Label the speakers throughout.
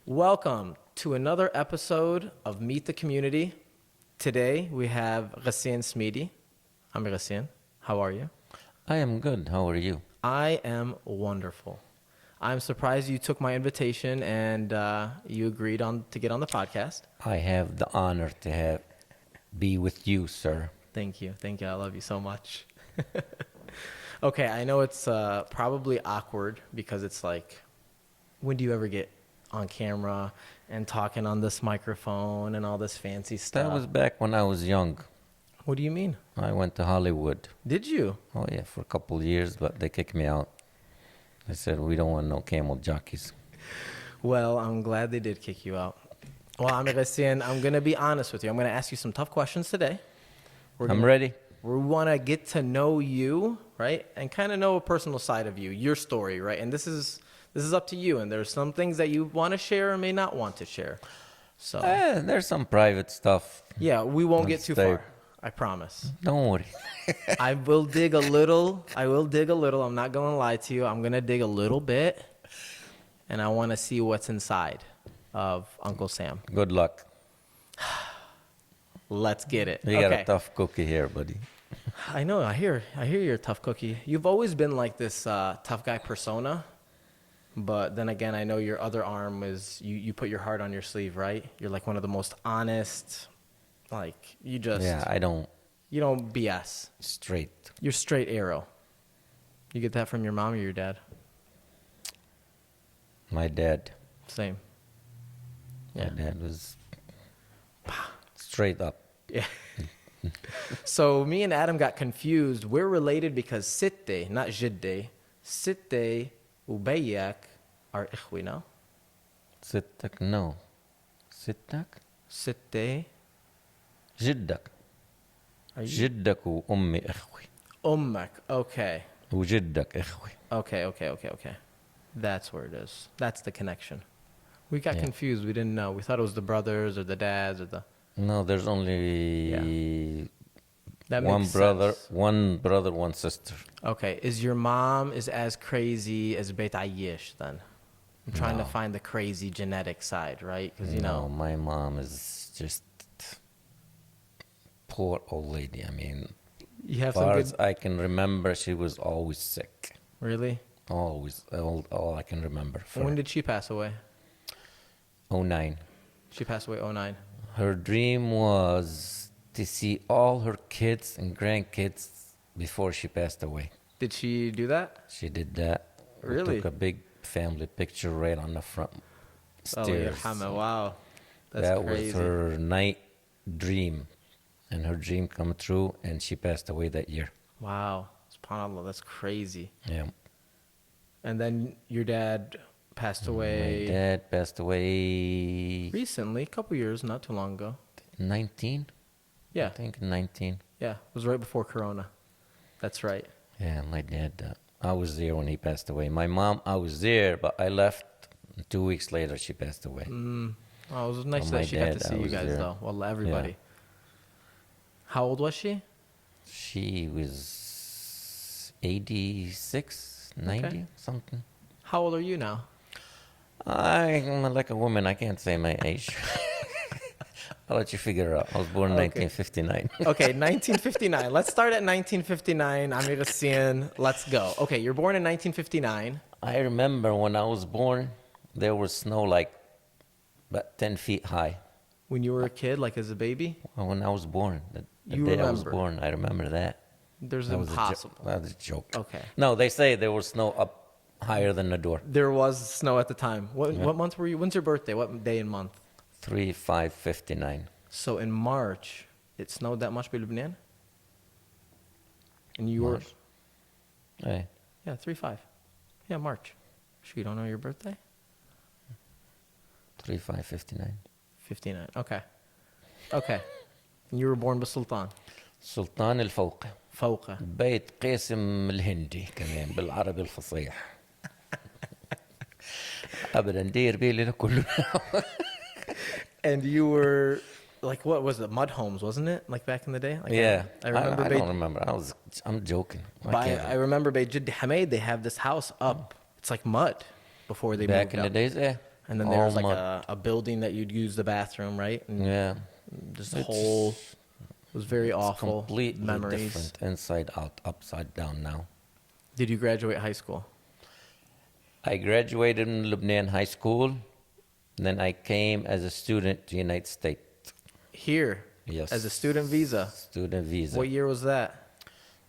Speaker 1: Welcome to another episode of Meet the Community. Today we have Ghassan Smidi. I'm Ghassan. How are you?
Speaker 2: I am good. How are you?
Speaker 1: I am wonderful. I'm surprised you took my invitation and you agreed to get on the podcast.
Speaker 2: I have the honor to be with you, sir.
Speaker 1: Thank you. Thank you. I love you so much. Okay, I know it's probably awkward because it's like, when do you ever get on camera and talking on this microphone and all this fancy stuff?
Speaker 2: That was back when I was young.
Speaker 1: What do you mean?
Speaker 2: I went to Hollywood.
Speaker 1: Did you?
Speaker 2: Oh, yeah, for a couple of years, but they kicked me out. They said, we don't want no camel jockeys.
Speaker 1: Well, I'm glad they did kick you out. Well, I'm going to be honest with you. I'm going to ask you some tough questions today.
Speaker 2: I'm ready.
Speaker 1: We want to get to know you, right? And kind of know a personal side of you, your story, right? And this is up to you. And there's some things that you want to share or may not want to share. So
Speaker 2: There's some private stuff.
Speaker 1: yeah, we won't get too
Speaker 2: Stay.
Speaker 1: far. I promise.
Speaker 2: Don't worry.
Speaker 1: I will dig a little. I'm not going to lie to you. I'm going to dig a little bit. And I want to see what's inside of Uncle Sam.
Speaker 2: Good luck.
Speaker 1: Let's get it.
Speaker 2: You got a tough cookie here, buddy.
Speaker 1: I know. I hear you're a tough cookie. You've always been like this tough guy persona. But then again, I know your other arm is you put your heart on your sleeve, right? You're like one of the most honest. Like you just you don't BS.
Speaker 2: Straight.
Speaker 1: You're straight arrow. You get that from your mom or your dad?
Speaker 2: My dad.
Speaker 1: Same.
Speaker 2: My
Speaker 1: Yeah.
Speaker 2: dad was straight up.
Speaker 1: Yeah. So me and Adam got confused. We're related because Sitte, not Jidde. Sitte وبيك are إخوة, no?
Speaker 2: ستك no. ستك
Speaker 1: Sitte.
Speaker 2: جدك
Speaker 1: Are you?
Speaker 2: جدك وأمي إخوي
Speaker 1: Ummak. Okay.
Speaker 2: وجدك إخوي.
Speaker 1: Okay. That's where it is. That's the connection. We got
Speaker 2: Yeah.
Speaker 1: confused. We didn't know. We thought it was the brothers or the dads or the...
Speaker 2: No, there's only
Speaker 1: That
Speaker 2: one
Speaker 1: makes
Speaker 2: brother,
Speaker 1: sense.
Speaker 2: one sister.
Speaker 1: Okay. Is your mom is as crazy as Beit Ayish then? I'm trying to
Speaker 2: No.
Speaker 1: find the crazy genetic side, right? Because,
Speaker 2: No, my mom is just poor old lady. I mean,
Speaker 1: you have
Speaker 2: as
Speaker 1: some
Speaker 2: far
Speaker 1: good...
Speaker 2: as I can remember, she was always sick.
Speaker 1: Really?
Speaker 2: Always, all I can remember.
Speaker 1: When did she pass away?
Speaker 2: 09.
Speaker 1: She passed away 09.
Speaker 2: Her dream was to see all her kids and grandkids before she passed away.
Speaker 1: Did she do that?
Speaker 2: She did that.
Speaker 1: Really?
Speaker 2: We took a big family picture right on the front
Speaker 1: Oh,
Speaker 2: stairs.
Speaker 1: Yarhama. Wow. That's
Speaker 2: That
Speaker 1: crazy.
Speaker 2: was her night dream. And her dream come true, and she passed away that year.
Speaker 1: Wow. SubhanAllah, that's crazy.
Speaker 2: Yeah.
Speaker 1: And then your dad passed
Speaker 2: My
Speaker 1: away
Speaker 2: dad passed away
Speaker 1: recently, a couple years, not too long ago.
Speaker 2: 19.
Speaker 1: Yeah.
Speaker 2: I think 19.
Speaker 1: Yeah. It was right before Corona. That's right.
Speaker 2: Yeah, my dad. I was there when he passed away. My mom, I was there, but I left. 2 weeks later, she passed away.
Speaker 1: Oh, it was nice
Speaker 2: Oh,
Speaker 1: that
Speaker 2: my
Speaker 1: she got
Speaker 2: dad,
Speaker 1: to
Speaker 2: I
Speaker 1: see you
Speaker 2: was
Speaker 1: guys,
Speaker 2: there.
Speaker 1: though. Wallah, everybody.
Speaker 2: Yeah.
Speaker 1: How old was she?
Speaker 2: She was 86, 90,
Speaker 1: Okay.
Speaker 2: something.
Speaker 1: How old are you now?
Speaker 2: I'm like a woman. I can't say my age. I'll let you figure it out. I was born in
Speaker 1: Okay.
Speaker 2: 1959.
Speaker 1: Okay, 1959. Let's start at 1959. Amir Ghassan. Let's go. Okay, you're born in 1959.
Speaker 2: I remember when I was born, there was snow like about 10 feet high.
Speaker 1: When you were a kid, like as a baby,
Speaker 2: When I was born, the
Speaker 1: You
Speaker 2: day I was
Speaker 1: remember.
Speaker 2: born, I remember that.
Speaker 1: there's
Speaker 2: That was
Speaker 1: impossible.
Speaker 2: That was a joke.
Speaker 1: Okay.
Speaker 2: No, they say there was snow up higher than the door.
Speaker 1: There was snow at the time. What month were you? When's your birthday? What day and month?
Speaker 2: 3/5/59.
Speaker 1: So in March, it snowed that much in Lebanon? And you were...
Speaker 2: March. Hey,
Speaker 1: Yeah, 3/5. Yeah, March. Sure, you don't know your birthday?
Speaker 2: 3/5/59.
Speaker 1: 59. Okay. Okay. And you were born بسلطان.
Speaker 2: سلطان الفوقي.
Speaker 1: فوقه.
Speaker 2: بيت قاسم الهندي كمان بالعربي الفصيح. ابدا دير بيلي كله.
Speaker 1: And you were like, what was it? Mud homes, wasn't it? Like back in the day? Like
Speaker 2: Yeah,
Speaker 1: I remember.
Speaker 2: I don't remember. I'm joking.
Speaker 1: I remember Beit Jiddi Hamid. They have this house up. It's like mud before they
Speaker 2: Back
Speaker 1: moved
Speaker 2: in the
Speaker 1: up.
Speaker 2: days,
Speaker 1: And then there
Speaker 2: all
Speaker 1: was like
Speaker 2: mud.
Speaker 1: a building that you'd use the bathroom, right? And
Speaker 2: Yeah,
Speaker 1: just a
Speaker 2: it's
Speaker 1: whole, it was very
Speaker 2: it's
Speaker 1: awful
Speaker 2: completely
Speaker 1: memories.
Speaker 2: different inside out, upside down now.
Speaker 1: Did you graduate high school?
Speaker 2: I graduated in Lebanon High School. Then I came as a student to United States.
Speaker 1: Here,
Speaker 2: Yes,
Speaker 1: as a student visa.
Speaker 2: student visa.
Speaker 1: What year was that?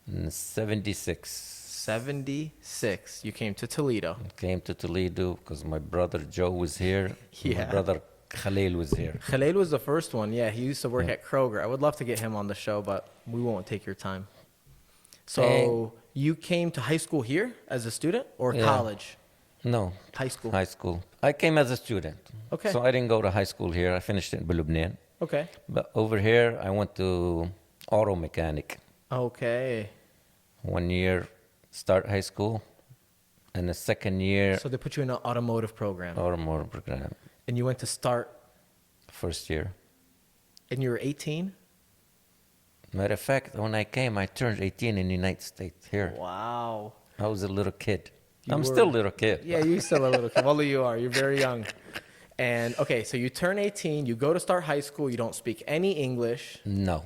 Speaker 2: In 76.
Speaker 1: 76. You came to Toledo.
Speaker 2: Came to Toledo because my brother Joe was here. My
Speaker 1: Yeah.
Speaker 2: brother Khalil was here.
Speaker 1: Khalil was the first one. Yeah, he used to work
Speaker 2: Yeah.
Speaker 1: at Kroger. I would love to get him on the show, but we won't take your time. So
Speaker 2: Hey.
Speaker 1: you came to high school here as a student or
Speaker 2: Yeah.
Speaker 1: college?
Speaker 2: No,
Speaker 1: High school.
Speaker 2: high school. I came as a student.
Speaker 1: Okay.
Speaker 2: So I didn't go to high school here. I finished in Lebanon.
Speaker 1: Okay.
Speaker 2: But over here, I went to auto mechanic.
Speaker 1: Okay.
Speaker 2: 1 year, start high school. And the second year,
Speaker 1: So they put you in an automotive program,
Speaker 2: automotive program.
Speaker 1: and you went to start,
Speaker 2: First year.
Speaker 1: and you were 18.
Speaker 2: Matter of fact, when I came, I turned 18 in the United States here.
Speaker 1: Wow.
Speaker 2: I was a little kid.
Speaker 1: You
Speaker 2: I'm
Speaker 1: were-
Speaker 2: still a little kid.
Speaker 1: Yeah, you still a little kid. Well, you are. You're very young. And okay, so you turn 18. You go to start high school. You don't speak any English,
Speaker 2: No.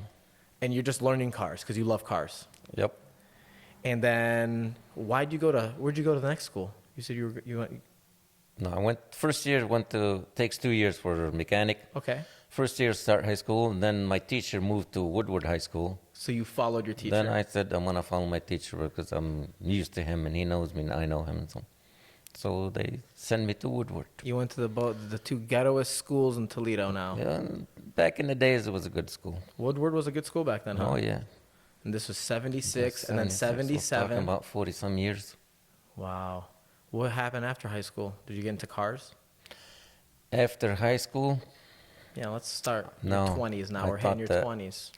Speaker 1: and you're just learning cars because you love cars.
Speaker 2: Yep.
Speaker 1: And then why'd you go to? Where'd you go to the next school? You said you went.
Speaker 2: No, I went, first year went to, takes 2 years for mechanic.
Speaker 1: Okay.
Speaker 2: First year start high school, and then my teacher moved to Woodward High School.
Speaker 1: So you followed your teacher.
Speaker 2: Then I said, I'm going to follow my teacher because I'm used to him and he knows me and I know him. And so they sent me to Woodward.
Speaker 1: You went to the two ghettoest schools in Toledo now.
Speaker 2: Yeah, and back in the days, it was a good school.
Speaker 1: Woodward was a good school back then, huh?
Speaker 2: Oh, yeah.
Speaker 1: And this was 76, and then
Speaker 2: 76. We're talking
Speaker 1: 77.
Speaker 2: about 40 some years.
Speaker 1: Wow. What happened after high school? Did you get into cars?
Speaker 2: After high school,
Speaker 1: Yeah, let's start.
Speaker 2: No,
Speaker 1: Your 20s now.
Speaker 2: I
Speaker 1: We're hitting your
Speaker 2: thought that-
Speaker 1: 20s.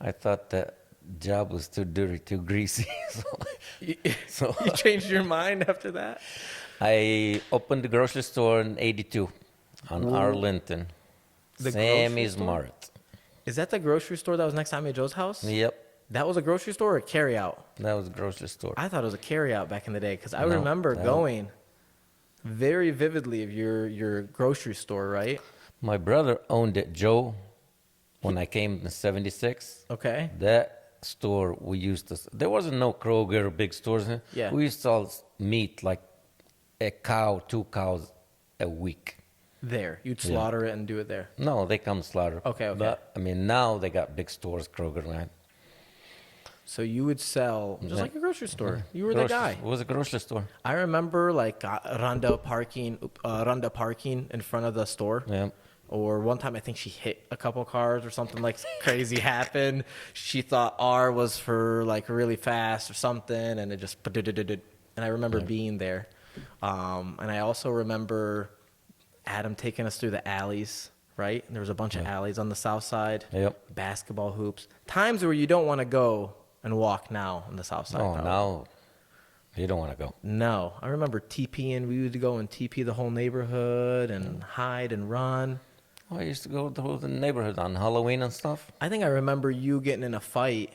Speaker 2: I thought that job was too dirty, too greasy.
Speaker 1: You,
Speaker 2: So-
Speaker 1: you changed your mind after that?
Speaker 2: I opened the grocery store in 82 on
Speaker 1: Ooh.
Speaker 2: Arlington.
Speaker 1: The
Speaker 2: Sammy's
Speaker 1: grocery store?
Speaker 2: Mart.
Speaker 1: Is that the grocery store that was next to Ami Joe's house?
Speaker 2: Yep,
Speaker 1: That was a grocery store or a carryout?
Speaker 2: that was a grocery store.
Speaker 1: I thought it was a carryout back in the day because I
Speaker 2: No,
Speaker 1: remember
Speaker 2: that-
Speaker 1: going very vividly of your grocery store, right?
Speaker 2: My brother owned it, Joe, when I came in 76.
Speaker 1: Okay.
Speaker 2: That store we used to, there wasn't no Kroger or big stores.
Speaker 1: Yeah.
Speaker 2: We used to sell meat like a cow, 2 cows a week.
Speaker 1: There. You'd
Speaker 2: Yeah.
Speaker 1: slaughter it and do it there.
Speaker 2: No, they come slaughter.
Speaker 1: Okay, okay.
Speaker 2: But, I mean, now they got big stores, Kroger, right?
Speaker 1: So you would sell just
Speaker 2: Yeah.
Speaker 1: like a grocery store. You were
Speaker 2: Grocery-
Speaker 1: the guy.
Speaker 2: It was a grocery store.
Speaker 1: I remember like Randa parking in front of the store.
Speaker 2: Yeah.
Speaker 1: Or one time I think she hit a couple cars or something like crazy happened. She thought R was for like really fast or something, and it just and I remember being there. And I also remember Adam taking us through the alleys, right? There was a bunch of alleys on the south side.
Speaker 2: Yep.
Speaker 1: Basketball hoops. Times where you don't want to go and walk now on the south side.
Speaker 2: Oh,
Speaker 1: probably.
Speaker 2: now you don't want to go.
Speaker 1: No. I remember TPing. We would go and TP the whole neighborhood and hide and run.
Speaker 2: Oh, I used to go to the neighborhood on Halloween and stuff.
Speaker 1: I think I remember you getting in a fight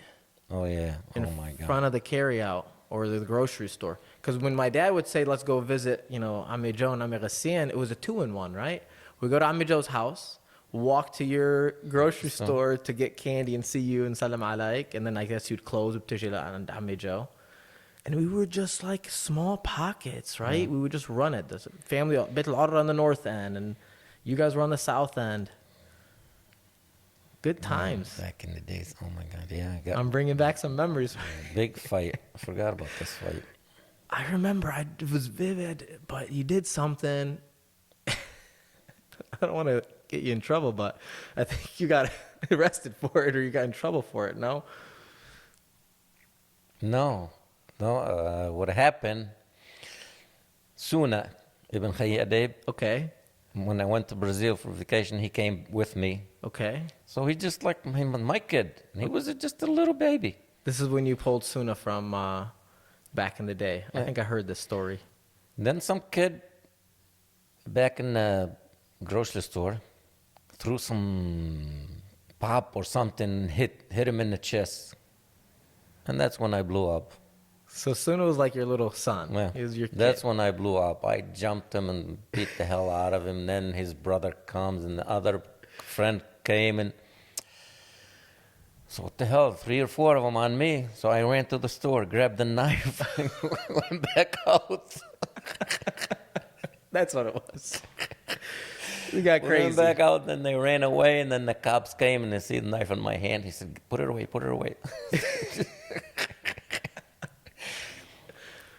Speaker 2: Oh, yeah.
Speaker 1: in
Speaker 2: Oh, my God.
Speaker 1: front of the carryout or the grocery store. Because when my dad would say, let's go visit, Ami Joe and Ami Ghassan, it was a 2-in-1, right? We go to Ami Joe's house, walk to your grocery store to get candy and see you and salam alaik, and then I guess you'd close and Ami Joe. And we were just like small pockets, right? We would just run it. This family, Beit al-Arra on the north end, and you guys were on the south end. Good times.
Speaker 2: Back in the days. Oh, my God. Yeah, I got
Speaker 1: I'm bringing back some memories.
Speaker 2: a big fight. I forgot about this fight.
Speaker 1: I remember it was vivid, but you did something. I don't want to get you in trouble, but I think you got arrested for it or you got in trouble for it, no?
Speaker 2: No. What happened, Suna, Ibn Khayy Adib,
Speaker 1: Okay.
Speaker 2: when I went to Brazil for vacation, he came with me.
Speaker 1: Okay.
Speaker 2: So he just like my kid. And he was just a little baby.
Speaker 1: This is when you pulled Suna from back in the day. I
Speaker 2: Yeah.
Speaker 1: think I heard this story.
Speaker 2: Then some kid back in the grocery store threw some pop or something, hit him in the chest. And that's when I blew up.
Speaker 1: So soon it was like your little son.
Speaker 2: Yeah.
Speaker 1: He was your kid.
Speaker 2: That's when I blew up. I jumped him and beat the hell out of him. Then his brother comes and the other friend came and so what the hell? 3 or 4 of them on me. So I ran to the store, grabbed the knife, and went back out.
Speaker 1: That's what it was. We got
Speaker 2: We
Speaker 1: crazy.
Speaker 2: went back out, then they ran away, and then the cops came and they see the knife in my hand. He said, "Put it away, put it away."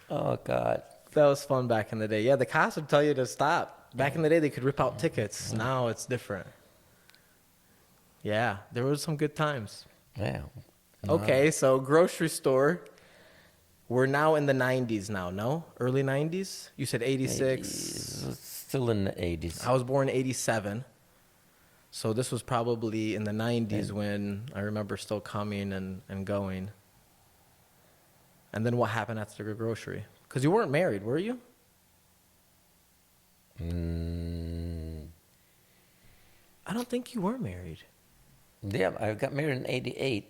Speaker 2: Oh God.
Speaker 1: That was fun back in the day. Yeah, the cops would tell you to stop. Back in the day, they could rip out tickets. Now it's different. Yeah, there was some good times.
Speaker 2: Yeah.
Speaker 1: Okay, so grocery store. We're now in the 90s now, no? Early 90s? You said 86.
Speaker 2: Still in the 80s.
Speaker 1: I was born in 87. So this was probably in the 90s when I remember still coming and going. And then what happened after the grocery? Because you weren't married, were you? I don't think you were married.
Speaker 2: Yeah, I got married in 88.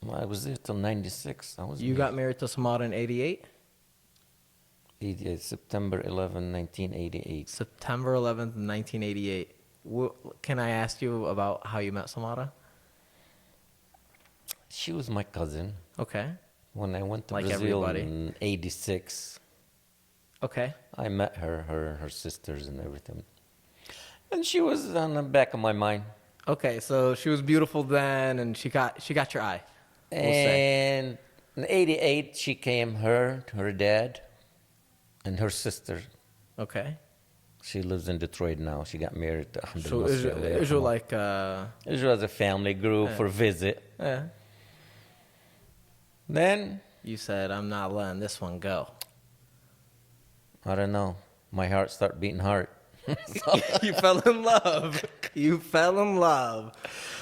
Speaker 2: Well, I was there till 96.
Speaker 1: You got married to Samara in 88?
Speaker 2: September 11, 1988.
Speaker 1: September 11th, 1988. Can I ask you about how you met Samara?
Speaker 2: She was my cousin.
Speaker 1: Okay.
Speaker 2: When I went to
Speaker 1: Like
Speaker 2: Brazil
Speaker 1: everybody.
Speaker 2: in 86,
Speaker 1: Okay.
Speaker 2: I met her sisters and everything. And she was on the back of my mind.
Speaker 1: Okay, so she was beautiful then, and she got your eye. We'll say.
Speaker 2: And in 88, she came, her dad, and her sister.
Speaker 1: Okay.
Speaker 2: She lives in Detroit now. She got married to Ahmed
Speaker 1: So
Speaker 2: Nasser.
Speaker 1: Israel like
Speaker 2: Israel as a family grew for visit.
Speaker 1: yeah.
Speaker 2: Then,
Speaker 1: You said I'm not letting this one go.
Speaker 2: I don't know, my heart started beating hard.
Speaker 1: You fell in love. You fell in love.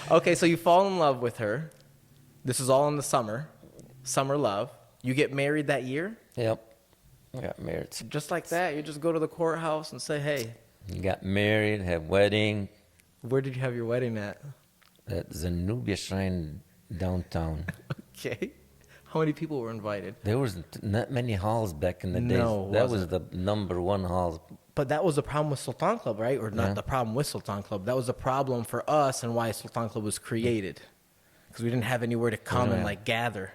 Speaker 1: Okay, so you fall in love with her. This is all in the summer. Summer love. You get married that year?
Speaker 2: Yep, I got married.
Speaker 1: Just like that. You just go to the courthouse and say, hey,
Speaker 2: Got married, had wedding
Speaker 1: where did you have your wedding at?
Speaker 2: at Zenobia Shrine downtown.
Speaker 1: Okay. How many people were invited?
Speaker 2: There was not many halls back in the days.
Speaker 1: No,
Speaker 2: That was
Speaker 1: wasn't.
Speaker 2: the number one hall.
Speaker 1: But that was the problem with Sultan Club, right? Or not
Speaker 2: Yeah.
Speaker 1: the problem with Sultan Club. That was the problem for us and why Sultan Club was created. Because we didn't have anywhere to come and
Speaker 2: Yeah.
Speaker 1: like gather.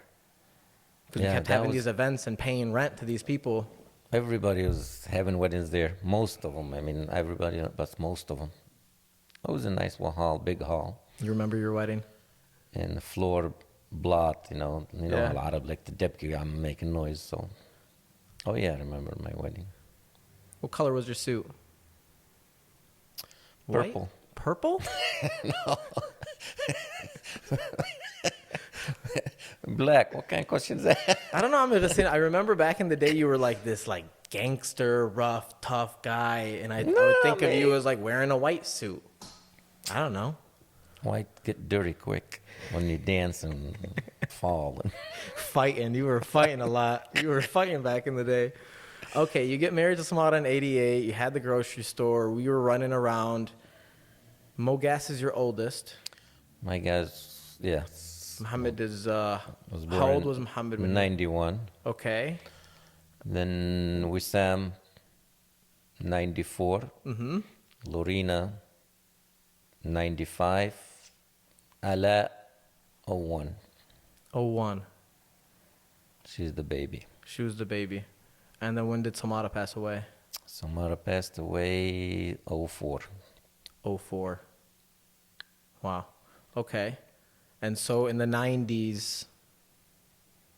Speaker 1: Because we
Speaker 2: Yeah,
Speaker 1: kept
Speaker 2: that
Speaker 1: having
Speaker 2: was-
Speaker 1: these events and paying rent to these people.
Speaker 2: Everybody was having weddings there. Most of them. I mean, everybody, but most of them. It was a nice hall, big hall,
Speaker 1: You remember your wedding?
Speaker 2: and the floor blocked.
Speaker 1: Yeah.
Speaker 2: A lot of like the deputy. I'm making noise. So, oh yeah, I remember my wedding.
Speaker 1: What color was your suit? White?
Speaker 2: Purple.
Speaker 1: Purple?
Speaker 2: Black. What kind of question is that?
Speaker 1: I don't know. I'm just saying. I remember back in the day, you were like this, like gangster, rough, tough guy, and I would think of you as like wearing a white suit. I don't know.
Speaker 2: White get dirty quick when you dance and fall.
Speaker 1: Fighting. You were fighting a lot. You were fighting back in the day. Okay, you get married to Samara in 88. You had the grocery store. We were running around. Mogas is your oldest.
Speaker 2: My guys, yeah.
Speaker 1: Muhammad is,
Speaker 2: Was born
Speaker 1: how old
Speaker 2: in
Speaker 1: was Muhammad?
Speaker 2: 91.
Speaker 1: Okay.
Speaker 2: Then Wissam, 94.
Speaker 1: Mm-hmm.
Speaker 2: Lorena, 95. Ala, 01.
Speaker 1: 01.
Speaker 2: She's the baby.
Speaker 1: She was the baby. And then when did Samara pass away?
Speaker 2: Samara passed away 04.
Speaker 1: 04. Wow. Okay. And so in the 90s,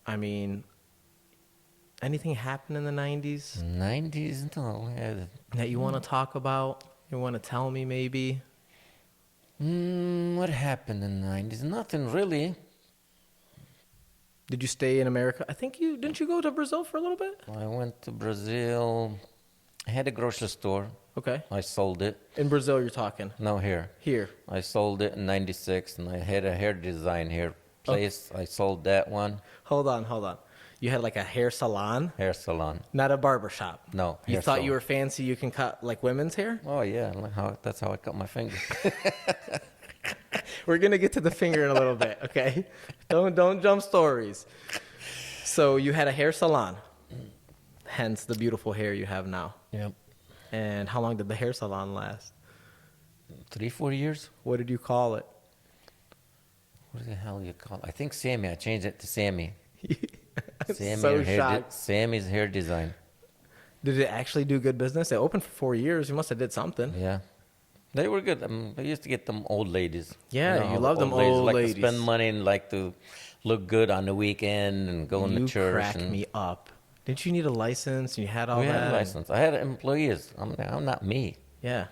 Speaker 1: I mean, anything happened in the 90s
Speaker 2: 90s? No.
Speaker 1: that you want to talk about? You want to tell me maybe?
Speaker 2: What happened in the 90s? Nothing really.
Speaker 1: Did you stay in America? I think didn't you go to Brazil for a little bit?
Speaker 2: I went to Brazil. I had a grocery store.
Speaker 1: Okay.
Speaker 2: I sold it.
Speaker 1: In Brazil, you're talking.
Speaker 2: No, here.
Speaker 1: Here.
Speaker 2: I sold it in 96, and I had a hair design here place. I sold that one.
Speaker 1: Hold on. You had like a hair salon,
Speaker 2: Hair salon.
Speaker 1: not a barber shop.
Speaker 2: No,
Speaker 1: You
Speaker 2: hair
Speaker 1: thought
Speaker 2: salon.
Speaker 1: you were fancy, you can cut like women's hair?
Speaker 2: Oh, yeah. That's how I cut my finger.
Speaker 1: We're going to get to the finger in a little bit, okay? Don't jump stories. So you had a hair salon, hence the beautiful hair you have now.
Speaker 2: Yep.
Speaker 1: And how long did the hair salon last?
Speaker 2: 3-4 years.
Speaker 1: What did you call it?
Speaker 2: What the hell you call it? I think Sammy. I changed it to Sammy.
Speaker 1: I'm so shocked.
Speaker 2: Sammy's hair design.
Speaker 1: Did it actually do good business? It opened for 4 years. You must have did something.
Speaker 2: Yeah. They were good. I used to get them old ladies.
Speaker 1: Yeah,
Speaker 2: how
Speaker 1: you
Speaker 2: the
Speaker 1: love them old
Speaker 2: like
Speaker 1: ladies.
Speaker 2: to spend money and like to look good on the weekend and go
Speaker 1: You
Speaker 2: to church.
Speaker 1: crack
Speaker 2: And
Speaker 1: me up. Didn't you need a license? You had all
Speaker 2: we
Speaker 1: that.
Speaker 2: had a license. I had employees. I'm not me.
Speaker 1: Yeah.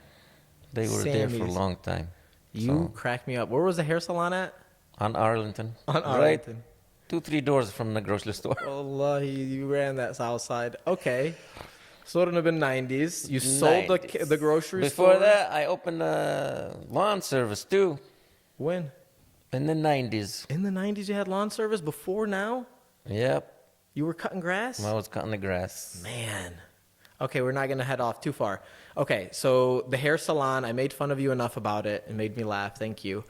Speaker 2: They were there for a
Speaker 1: Sammy's.
Speaker 2: long time.
Speaker 1: You crack me up. Where was the hair salon at?
Speaker 2: On Arlington.
Speaker 1: On
Speaker 2: Right
Speaker 1: Arlington.
Speaker 2: 2-3 doors from the grocery store.
Speaker 1: Allah, you ran that south side. Okay. So it would have been 90s. You sold the grocery store?
Speaker 2: Before that, I opened a lawn service too.
Speaker 1: When?
Speaker 2: In the 90s.
Speaker 1: In the 90s you had lawn service? Before now?
Speaker 2: Yep.
Speaker 1: You were cutting grass?
Speaker 2: I was cutting the grass.
Speaker 1: Man. Okay, we're not going to head off too far. Okay, so the hair salon, I made fun of you enough about it. It made me laugh. Thank you.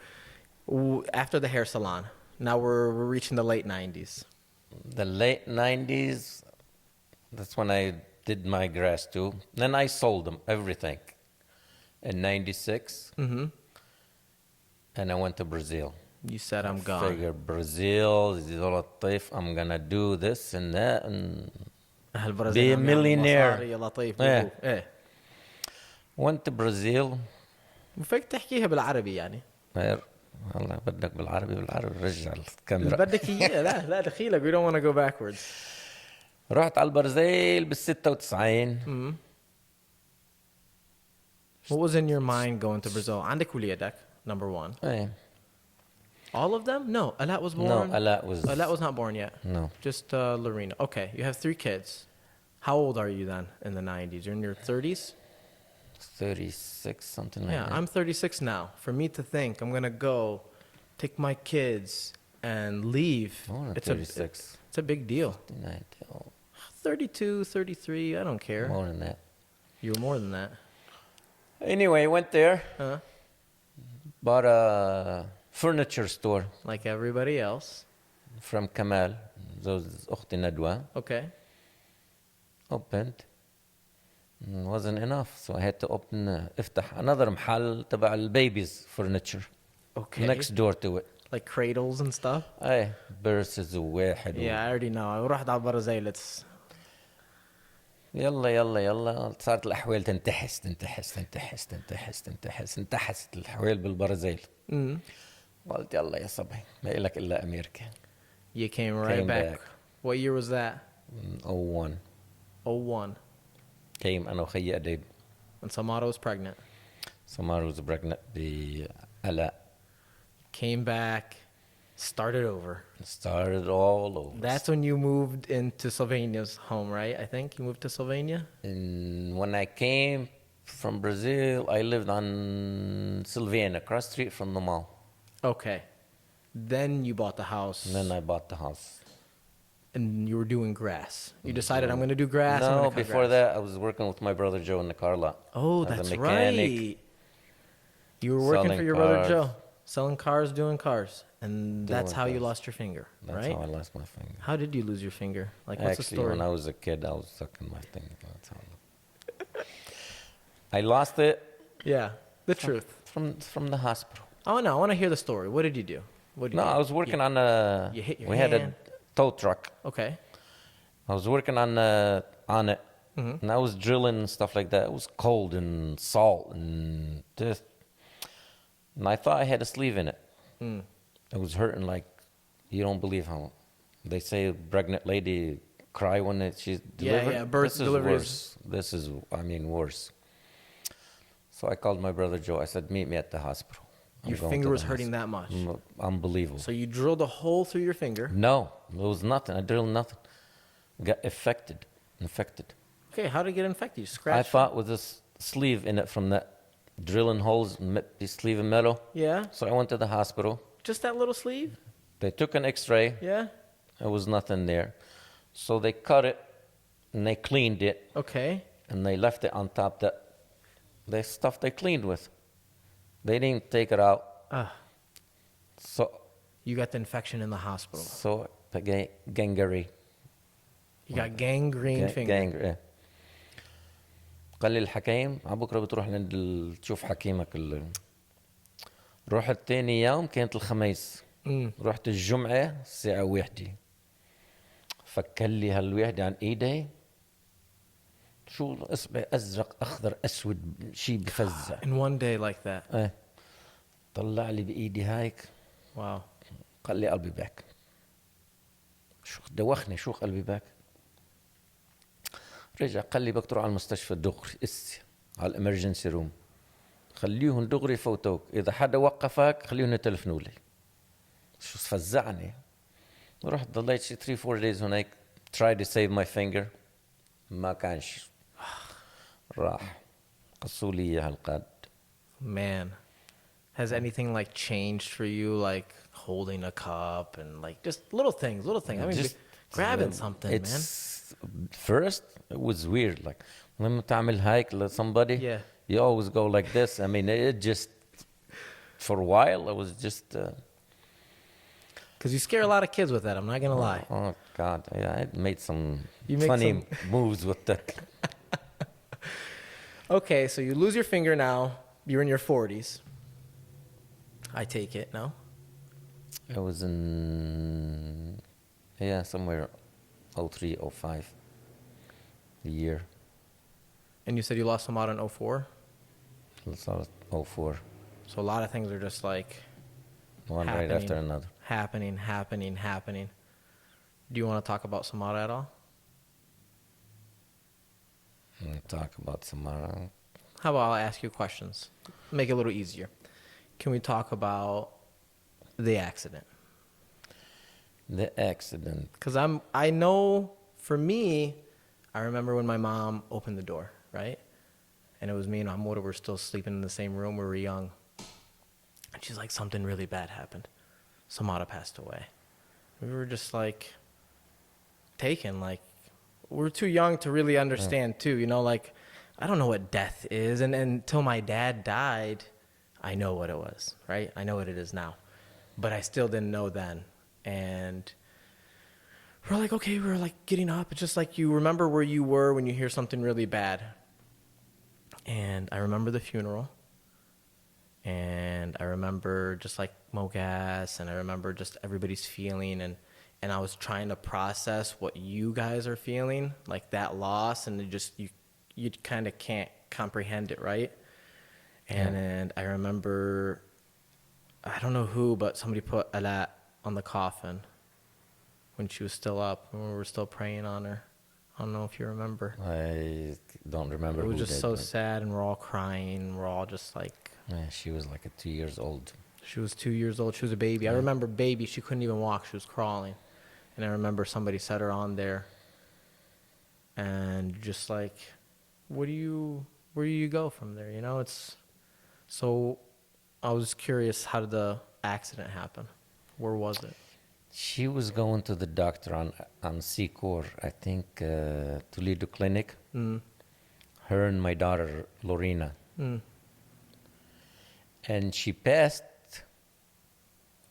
Speaker 1: After the hair salon, now we're reaching the late 90s.
Speaker 2: The late 90s, that's when I did my grass too. Then I sold them, everything. In 96.
Speaker 1: Mm-hmm.
Speaker 2: And I went to Brazil.
Speaker 1: You said I'm gone.
Speaker 2: Figured Brazil, زول الطيف, I'm gonna do this and that and be a millionaire.
Speaker 1: يا لطيف.
Speaker 2: إيه.
Speaker 1: ايه.
Speaker 2: Went to Brazil.
Speaker 1: وفيك تحكيها بالعربي يعني.
Speaker 2: والله بدك بالعربي رجع الكاميرا.
Speaker 1: بدك اياه لا دخيلك. We don't want to go backwards.
Speaker 2: رحت على البرازيل بال96.
Speaker 1: Mm-hmm. What was in your mind going to Brazil? عندك وليدك, number one.
Speaker 2: ايه.
Speaker 1: All of them? No, Alat was born.
Speaker 2: No, Alat
Speaker 1: was not born yet.
Speaker 2: No.
Speaker 1: Just Lorena. Okay, you have 3 kids. How old are you then in the 90s? You're in your 30s?
Speaker 2: 36, something like that.
Speaker 1: Yeah, I'm 36 now. For me to think I'm going to go take my kids and leave,
Speaker 2: More than
Speaker 1: it's
Speaker 2: 36.
Speaker 1: it's a big deal.
Speaker 2: 59,
Speaker 1: 32, 33, I don't care.
Speaker 2: more than that.
Speaker 1: You're more than that.
Speaker 2: Anyway, went there,
Speaker 1: Huh?
Speaker 2: bought a furniture store
Speaker 1: Like everybody else.
Speaker 2: from Kamal, زوج أختي ندوة.
Speaker 1: Okay.
Speaker 2: Opened. Wasn't enough, so I had to افتح another محل تبع البيبيز furniture.
Speaker 1: Okay.
Speaker 2: Next door to it.
Speaker 1: Like cradles and stuff?
Speaker 2: ايه برسز وواحد.
Speaker 1: Yeah, I already know. رحت على البرازيل. It's
Speaker 2: يلا صارت الأحوال تنتحس انتحست الأحوال بالبرازيل. قلت يلا يا صبي ما إلك إلا أمريكا.
Speaker 1: You came right back. What year was that?
Speaker 2: 01.
Speaker 1: 01.
Speaker 2: Came أنا وخيي أديب.
Speaker 1: When Samara was pregnant.
Speaker 2: Samara was pregnant بألا.
Speaker 1: Came back, started over.
Speaker 2: Started all over.
Speaker 1: That's when you moved into Sylvania's home, right? I think you moved to Sylvania?
Speaker 2: And when I came from Brazil, I lived on Sylvania, across the street from the mall.
Speaker 1: Okay. Then you bought the house.
Speaker 2: And then I bought the house.
Speaker 1: And you were doing grass. You decided, I'm going to do grass. I'm
Speaker 2: No,
Speaker 1: gonna cut
Speaker 2: before
Speaker 1: grass.
Speaker 2: that, I was working with my brother Joe in the car lot.
Speaker 1: Oh,
Speaker 2: as a
Speaker 1: that's
Speaker 2: mechanic.
Speaker 1: right. You were working
Speaker 2: selling
Speaker 1: for your brother
Speaker 2: cars.
Speaker 1: Joe. Selling cars, doing cars. And that's
Speaker 2: Doing
Speaker 1: how you
Speaker 2: cars.
Speaker 1: lost your finger,
Speaker 2: That's
Speaker 1: right?
Speaker 2: how I lost my finger.
Speaker 1: How did you lose your finger? Like, what's the
Speaker 2: Actually,
Speaker 1: story?
Speaker 2: when I was a kid, I was sucking my finger. That's how I lost it
Speaker 1: Yeah, the truth.
Speaker 2: from the hospital.
Speaker 1: Oh, no, I want to hear the story. What did you do? What did
Speaker 2: No,
Speaker 1: you do?
Speaker 2: I was working on a.
Speaker 1: you hit your
Speaker 2: we had
Speaker 1: hand?
Speaker 2: a tow truck.
Speaker 1: Okay.
Speaker 2: I was working on it, and I was drilling and stuff like that. It was cold and salt and just, and I thought I had a sleeve in it. It was hurting like you don't believe how. They say a pregnant lady cry when she's delivered.
Speaker 1: Yeah, birth
Speaker 2: this is
Speaker 1: delivery is-
Speaker 2: worse. This is, I mean, worse. So I called my brother Joe. I said, meet me at the hospital. I'm
Speaker 1: Your
Speaker 2: going
Speaker 1: finger
Speaker 2: to
Speaker 1: was
Speaker 2: the
Speaker 1: hurting
Speaker 2: hospital."
Speaker 1: that much.
Speaker 2: Unbelievable.
Speaker 1: So you drilled a hole through your finger.
Speaker 2: No, there was nothing. I drilled nothing. Got infected.
Speaker 1: Okay, how did it get infected? You
Speaker 2: I
Speaker 1: scratched?
Speaker 2: thought with this sleeve in it from that drilling holes, this sleeve in metal.
Speaker 1: Yeah?
Speaker 2: So I went to the hospital.
Speaker 1: Just that little sleeve?
Speaker 2: They took an X-ray.
Speaker 1: Yeah?
Speaker 2: There was nothing there. So they cut it and they cleaned it
Speaker 1: Okay.
Speaker 2: and they left it on top that the stuff they cleaned with. They didn't take it out. So
Speaker 1: You got the infection in the hospital.
Speaker 2: gangrene.
Speaker 1: You got gangrene finger.
Speaker 2: ايه. قال لي الحكيم على بكره بتروح عند تشوف حكيمك رحت تاني يوم كانت الخميس. رحت الجمعة الساعة 1. فكلي هالوحدة عن ايدي، شو اصبع ازرق اخضر اسود شي بفزع.
Speaker 1: In one day like that.
Speaker 2: ايه. طلع لي بايدي هيك.
Speaker 1: Wow.
Speaker 2: قال لي قلبي باك. شو دوخني، شو قلبي باك. رجع قال لي بدك تروح على المستشفى دغري على الامرجنسي روم، خليهم دغري يفوتوك، اذا حدا وقفك خليهم يتلفنوا لي. شو فزعني. رحت ضليت شي 3-4 days هناك. tried to save my finger. ما كانش. راح قصوا لي اياه هالقد.
Speaker 1: Man, has anything like changed for you, like holding a cup and like just little things? I mean,
Speaker 2: Just
Speaker 1: grabbing something, man.
Speaker 2: it's first it was weird, like لما تعمل هيك to somebody,
Speaker 1: Yeah.
Speaker 2: you always go like this. I mean, it just for a while I was just
Speaker 1: Because you scare a lot of kids with that. I'm not gonna lie.
Speaker 2: oh god, yeah, I made some
Speaker 1: You make
Speaker 2: funny
Speaker 1: some-
Speaker 2: moves with that.
Speaker 1: Okay, so you lose your finger now. You're in your 40s. I take it, no?
Speaker 2: I was in somewhere 03, 05 the year.
Speaker 1: And you said you lost some out in 04?
Speaker 2: Let's start 04.
Speaker 1: So a lot of things are just like
Speaker 2: One right
Speaker 1: happening,
Speaker 2: after another.
Speaker 1: happening. Do you want to talk about Samara at all?
Speaker 2: Talk about Samara.
Speaker 1: How about I'll ask you questions? Make it a little easier. Can we talk about the accident?
Speaker 2: The accident.
Speaker 1: Because I know for me, I remember when my mom opened the door, right? And it was me and Amora were still sleeping in the same room. We were young. And she's like, something really bad happened. Samara passed away. We were just like taken, like we're too young to really understand too, you know, like I don't know what death is. And until my dad died, I know what it was, right? I know what it is now. But I still didn't know then. And we're like, okay, we're like getting up. It's just like you remember where you were when you hear something really bad. And I remember the funeral. And I remember just like Mogas, and I remember just everybody's feeling. And I was trying to process what you guys are feeling, like that loss. And it just, you kind of can't comprehend it, right? And I remember, I don't know who, but somebody put Alat on the coffin when she was still up, when we were still praying on her. I don't know if you remember.
Speaker 2: I don't remember.
Speaker 1: It was
Speaker 2: who
Speaker 1: just
Speaker 2: did,
Speaker 1: so
Speaker 2: but
Speaker 1: sad, and we're all crying. We're all just like...
Speaker 2: yeah, she was like 2 years old.
Speaker 1: She was 2 years old. She was a baby. I remember baby. She couldn't even walk. She was crawling. And I remember somebody set her on there. And just like, where do you go from there? You know, it's... So I was curious, how did the accident happen? Where was it?
Speaker 2: She was going to the doctor on Secor, I think, Toledo Clinic. Her and my daughter, Lorena. And she passed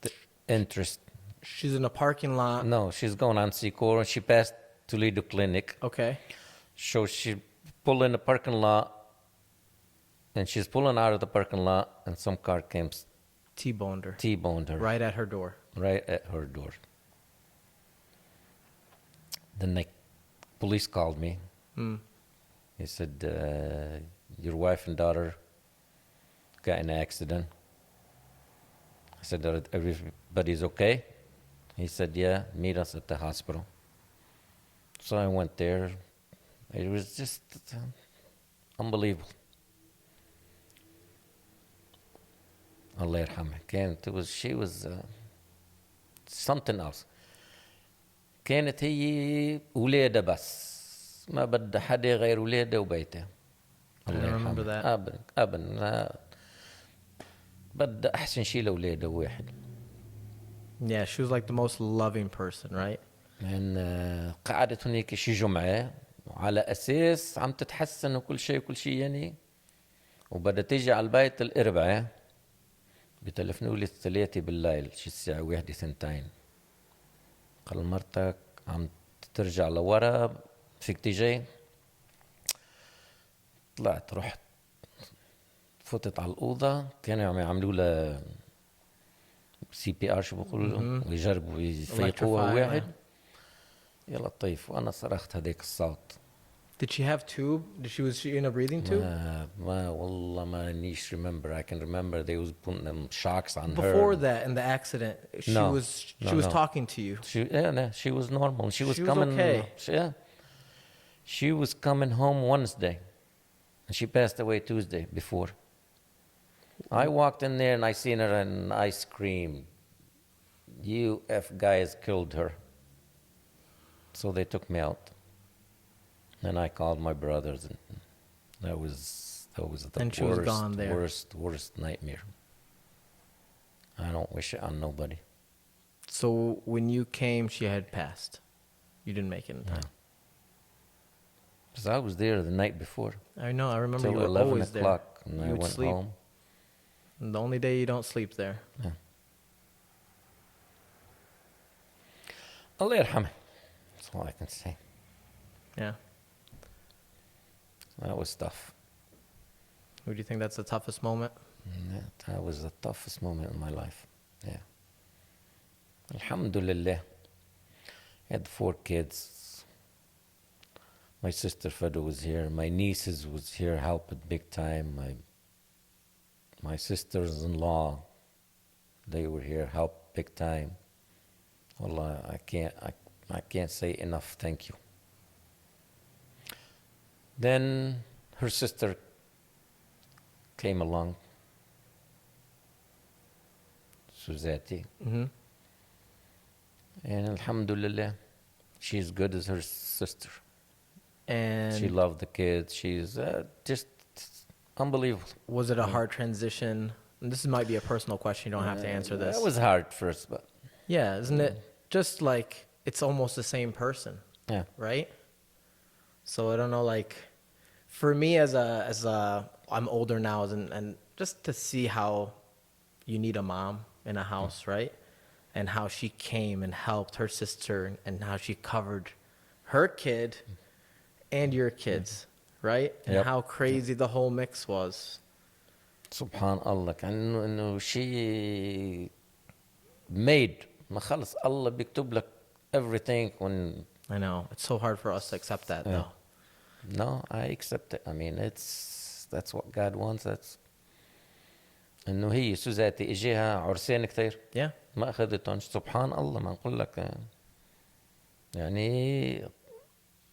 Speaker 2: the interest.
Speaker 1: She's in a parking lot.
Speaker 2: No, she's going on Secor, and she passed Toledo Clinic.
Speaker 1: Okay.
Speaker 2: So she pulled in the parking lot, and she's pulling out of the parking lot, and some car came,
Speaker 1: T-boned her.
Speaker 2: T-boned her.
Speaker 1: Right at her door.
Speaker 2: Right at her door. Then the police called me. He said, your wife and daughter got in an accident. I said, everybody's okay? He said, yeah, meet us at the hospital. So I went there. It was just unbelievable. الله يرحمها. she was something else. كانت هي ولادة بس، ما بدها حدا غير ولادة وبيتها. الله
Speaker 1: remember
Speaker 2: يرحمها.
Speaker 1: that.
Speaker 2: أبدا بدها أحسن شيء لأولادها واحد.
Speaker 1: Yeah, she was like the most loving person, right?
Speaker 2: من قعدت هناك شي جمعة وعلى أساس عم تتحسن وكل شيء يعني، وبدها تيجي على البيت الأربعة، بتلفنوا لي 3 بالليل، شي الساعة 1 2. قال مرتك عم ترجع لورا فيك تيجي. طلعت رحت فتت على الأوضة، كانوا عم يعملوا له CPR شو بقولوا له، ويجربوا يفيقوها
Speaker 1: Electrify,
Speaker 2: واحد.
Speaker 1: yeah.
Speaker 2: يا لطيف، وأنا صرخت هديك الصوت.
Speaker 1: Did she have tube? Was she in a breathing tube?
Speaker 2: ما والله ما نيش remember. I can remember they was putting them shocks on
Speaker 1: Before
Speaker 2: her.
Speaker 1: that, in the accident,
Speaker 2: No,
Speaker 1: she was
Speaker 2: no.
Speaker 1: talking to you.
Speaker 2: She was normal. She was
Speaker 1: She was
Speaker 2: coming.
Speaker 1: okay.
Speaker 2: She was coming home Wednesday, and she passed away Tuesday before. I walked in there and I seen her and I screamed, "You F guys killed her." So they took me out. Then I called my brothers, and that was the
Speaker 1: And she was gone there.
Speaker 2: worst nightmare. I don't wish it on nobody.
Speaker 1: So when you came, she had passed. You didn't make it in time.
Speaker 2: Because I was there the night before.
Speaker 1: I know. I remember
Speaker 2: Till
Speaker 1: you were
Speaker 2: 11
Speaker 1: always there.
Speaker 2: o'clock, and I
Speaker 1: You'd
Speaker 2: went
Speaker 1: sleep.
Speaker 2: home.
Speaker 1: And the only day you don't sleep there.
Speaker 2: Yeah. Allah yarhamah. That's all I can say.
Speaker 1: Yeah.
Speaker 2: That was tough.
Speaker 1: Who do you think that's the toughest moment?
Speaker 2: Yeah, that was the toughest moment in my life. Yeah. Alhamdulillah. I had 4 kids. My sister Fado was here. My nieces was here, helped big time. My sisters-in-law, they were here, helped big time. Wallah, I can't say enough thank you. Then her sister came along, Suzette,
Speaker 1: Mm-hmm.
Speaker 2: and alhamdulillah, she's good as her sister.
Speaker 1: And
Speaker 2: She loved the kids. She's just unbelievable.
Speaker 1: was it a hard transition? And this might be a personal question. You don't have to answer this.
Speaker 2: It was hard first, but
Speaker 1: Yeah, isn't it just like it's almost the same person,
Speaker 2: yeah.
Speaker 1: right? So I don't know, like for me as a I'm older now, and just to see how you need a mom in a house, right? And how she came and helped her sister, and how she covered her kid and your kids, right? And
Speaker 2: Yep.
Speaker 1: how crazy the whole mix was.
Speaker 2: Subhanallah, كأنه إنه شيء made. ما خلص الله بيكتب لك everything when.
Speaker 1: I know it's so hard for us to accept that,
Speaker 2: Yeah.
Speaker 1: though.
Speaker 2: No, I accept it. I mean, that's what God wants. That's إنه هي سوزاتي إجيها عرسين كثير.
Speaker 1: Yeah.
Speaker 2: ما أخذتهم. سبحان الله ما نقول لك يعني.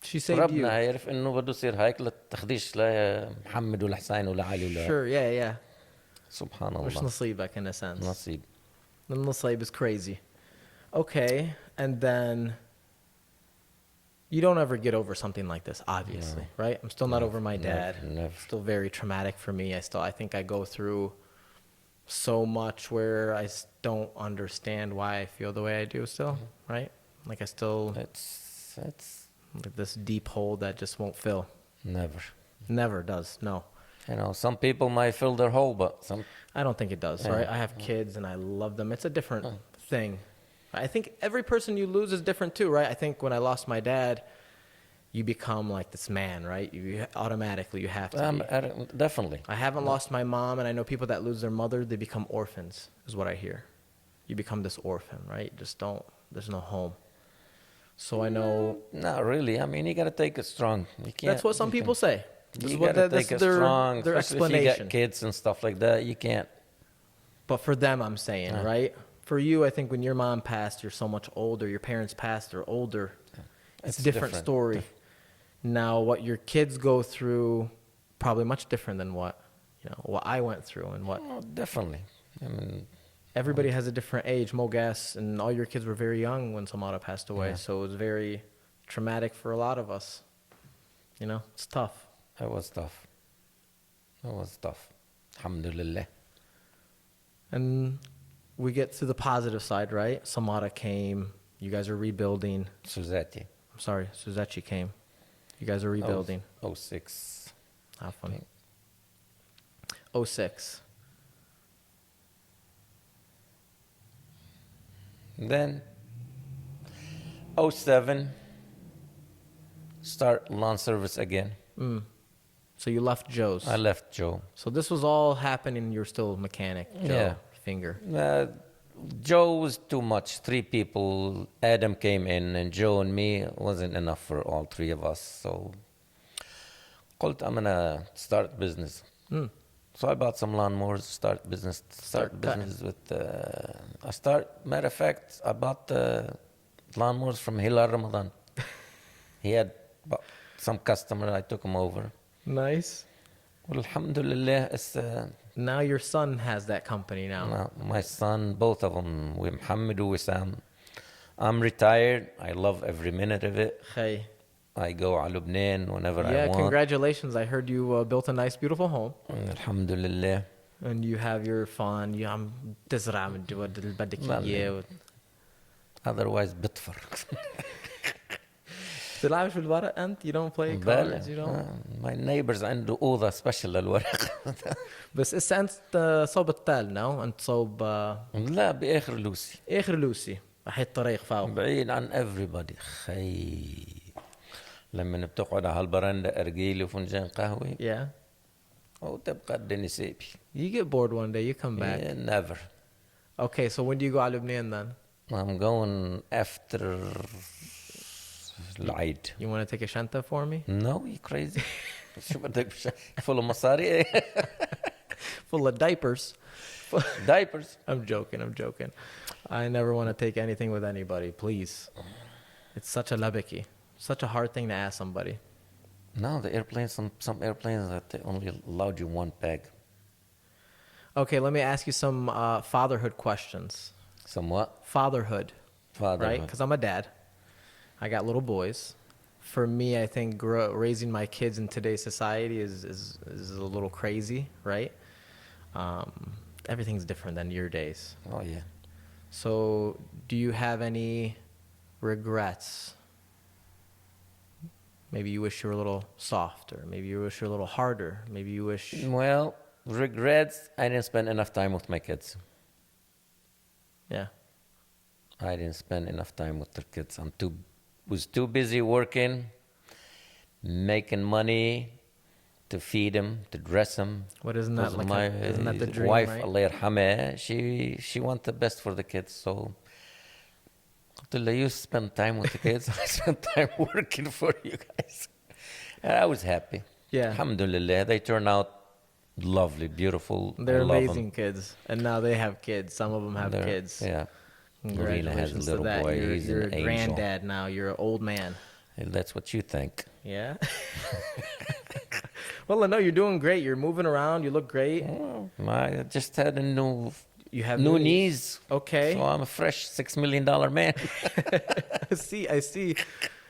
Speaker 1: She saved you.
Speaker 2: ربنا عارف إنه بده يصير هيك لتخديش لمحمد ولا حسين ولا علي ولا.
Speaker 1: Sure, yeah.
Speaker 2: سبحان
Speaker 1: There's
Speaker 2: الله.
Speaker 1: نصيبك in a sense.
Speaker 2: نصيب.
Speaker 1: The nasib is crazy. Okay, and then you don't ever get over something like this, obviously,
Speaker 2: No.
Speaker 1: right? I'm still not over my
Speaker 2: Never,
Speaker 1: dad.
Speaker 2: never.
Speaker 1: Still very traumatic for me. I think I go through so much where I don't understand why I feel the way I do still, right? Like I still
Speaker 2: It's
Speaker 1: like this deep hole that just won't fill.
Speaker 2: never.
Speaker 1: Never does. No.
Speaker 2: You know, some people might fill their hole, but some.
Speaker 1: I don't think it does,
Speaker 2: Yeah.
Speaker 1: right? I have kids and I love them. It's a different thing. I think every person you lose is different too, right? I think when I lost my dad, you become like this man, right? You automatically you have to be.
Speaker 2: Definitely.
Speaker 1: I haven't lost my mom, and I know people that lose their mother, they become orphans, is what I hear. You become this orphan, right? Just don't, there's no home. So I know
Speaker 2: Not really. I mean, you got to take it strong. You can't.
Speaker 1: that's what some people say. This
Speaker 2: You
Speaker 1: is what
Speaker 2: got to
Speaker 1: this
Speaker 2: take
Speaker 1: is
Speaker 2: it strong.
Speaker 1: their
Speaker 2: Especially if you
Speaker 1: explanation.
Speaker 2: got kids and stuff like that, you can't.
Speaker 1: But for them, I'm saying, right? For you, I think when your mom passed, you're so much older. Your parents passed, they're older. It's a different story. Now, what your kids go through, probably much different than what what I went through, and what
Speaker 2: Oh, definitely. I mean,
Speaker 1: everybody has a different age. Mogas and all your kids were very young when Samara passed away,
Speaker 2: Yeah.
Speaker 1: so it was very traumatic for a lot of us. It's tough.
Speaker 2: it was tough. It was tough. Alhamdulillah.
Speaker 1: And we get to the positive side, right? Samara came. You guys are rebuilding.
Speaker 2: Suzette.
Speaker 1: I'm sorry, Suzechi came. You guys are rebuilding.
Speaker 2: 06.
Speaker 1: How funny. 06.
Speaker 2: Then 07, start lawn service again.
Speaker 1: So you left Joe's.
Speaker 2: I left Joe.
Speaker 1: So this was all happening. You're still a mechanic, Joe
Speaker 2: Yeah.
Speaker 1: Finger.
Speaker 2: Joe was too much. 3 people. Adam came in, and Joe and me wasn't enough for all 3 of us. So, قلت I'm gonna start business. So I bought some lawnmowers. Start business with. Matter of fact, I bought the lawnmowers from Hilal Ramadan. He had some customer. I took him over.
Speaker 1: Nice.
Speaker 2: Well, alhamdulillah, it's.
Speaker 1: Now your son has that company now.
Speaker 2: My son, both of them, Muhammad and Wissam. I'm retired. I love every minute of it.
Speaker 1: Hey.
Speaker 2: I go to Lebanon whenever I
Speaker 1: Yeah,
Speaker 2: want.
Speaker 1: congratulations. I heard you built a nice, beautiful home.
Speaker 2: Alhamdulillah.
Speaker 1: And you have your fun. You عم تزرع من جوا اللي بدك إياه.
Speaker 2: Otherwise, بتفر.
Speaker 1: تلعبش بالورق أنت؟ You don't play cards? You don't?
Speaker 2: My neighbors عنده أوضة special للورق.
Speaker 1: بس إسا أنت صوب التال now. أنت صوب
Speaker 2: لا بآخر لوسي.
Speaker 1: آخر لوسي. رح الطريق فوق.
Speaker 2: بعيد عن everybody. خي. لما بتقعد على هالبرندة أرجيلي وفنجان قهوة.
Speaker 1: Yeah.
Speaker 2: وتبقى الدنيا سيبي.
Speaker 1: You get bored one day, you come back.
Speaker 2: Yeah, never.
Speaker 1: Okay, so when do you go على لبنان then?
Speaker 2: I'm going after العيد.
Speaker 1: You want to take a shanta for me?
Speaker 2: No, you crazy. شو بدك full of مصاري.
Speaker 1: Full of diapers.
Speaker 2: Diapers.
Speaker 1: I'm joking. I never want to take anything with anybody, please. It's such a labiki. Such a hard thing to ask somebody.
Speaker 2: No, the airplanes, some airplanes that they only allowed you 1 bag.
Speaker 1: Okay, let me ask you some fatherhood questions.
Speaker 2: Somewhat.
Speaker 1: Fatherhood.
Speaker 2: Fatherhood.
Speaker 1: Right? Because I'm a dad. I got little boys. For me, I think raising my kids in today's society is a little crazy, right? Everything's different than your days.
Speaker 2: Oh, yeah.
Speaker 1: So, do you have any regrets? Maybe you wish you were a little softer. Maybe you wish you were a little harder. Maybe you wish...
Speaker 2: Well, regrets, I didn't spend enough time with my kids.
Speaker 1: Yeah.
Speaker 2: I didn't spend enough time with the kids. Was too busy working, making money to feed them, to dress them.
Speaker 1: What isn't that like? Isn't that the dream,
Speaker 2: wife,
Speaker 1: right?
Speaker 2: Allah yarhamah, she wants the best for the kids. So, قلت له, you spend time with the kids, I spend time working for you guys. And I was happy.
Speaker 1: Yeah.
Speaker 2: Alhamdulillah, they turn out lovely, beautiful.
Speaker 1: They're
Speaker 2: I love
Speaker 1: amazing
Speaker 2: them.
Speaker 1: kids, and now they have kids. Some of them have kids.
Speaker 2: Yeah.
Speaker 1: Congratulations
Speaker 2: Marina has a little
Speaker 1: to that.
Speaker 2: boy.
Speaker 1: You're,
Speaker 2: He's
Speaker 1: you're
Speaker 2: an
Speaker 1: a
Speaker 2: angel.
Speaker 1: granddad now. You're an old man.
Speaker 2: And that's what you think.
Speaker 1: Yeah. Well, no, you're doing great. You're moving around. You look great.
Speaker 2: Oh, I just had a new
Speaker 1: You have
Speaker 2: new knees.
Speaker 1: Okay.
Speaker 2: So I'm a fresh $6 million man.
Speaker 1: I see.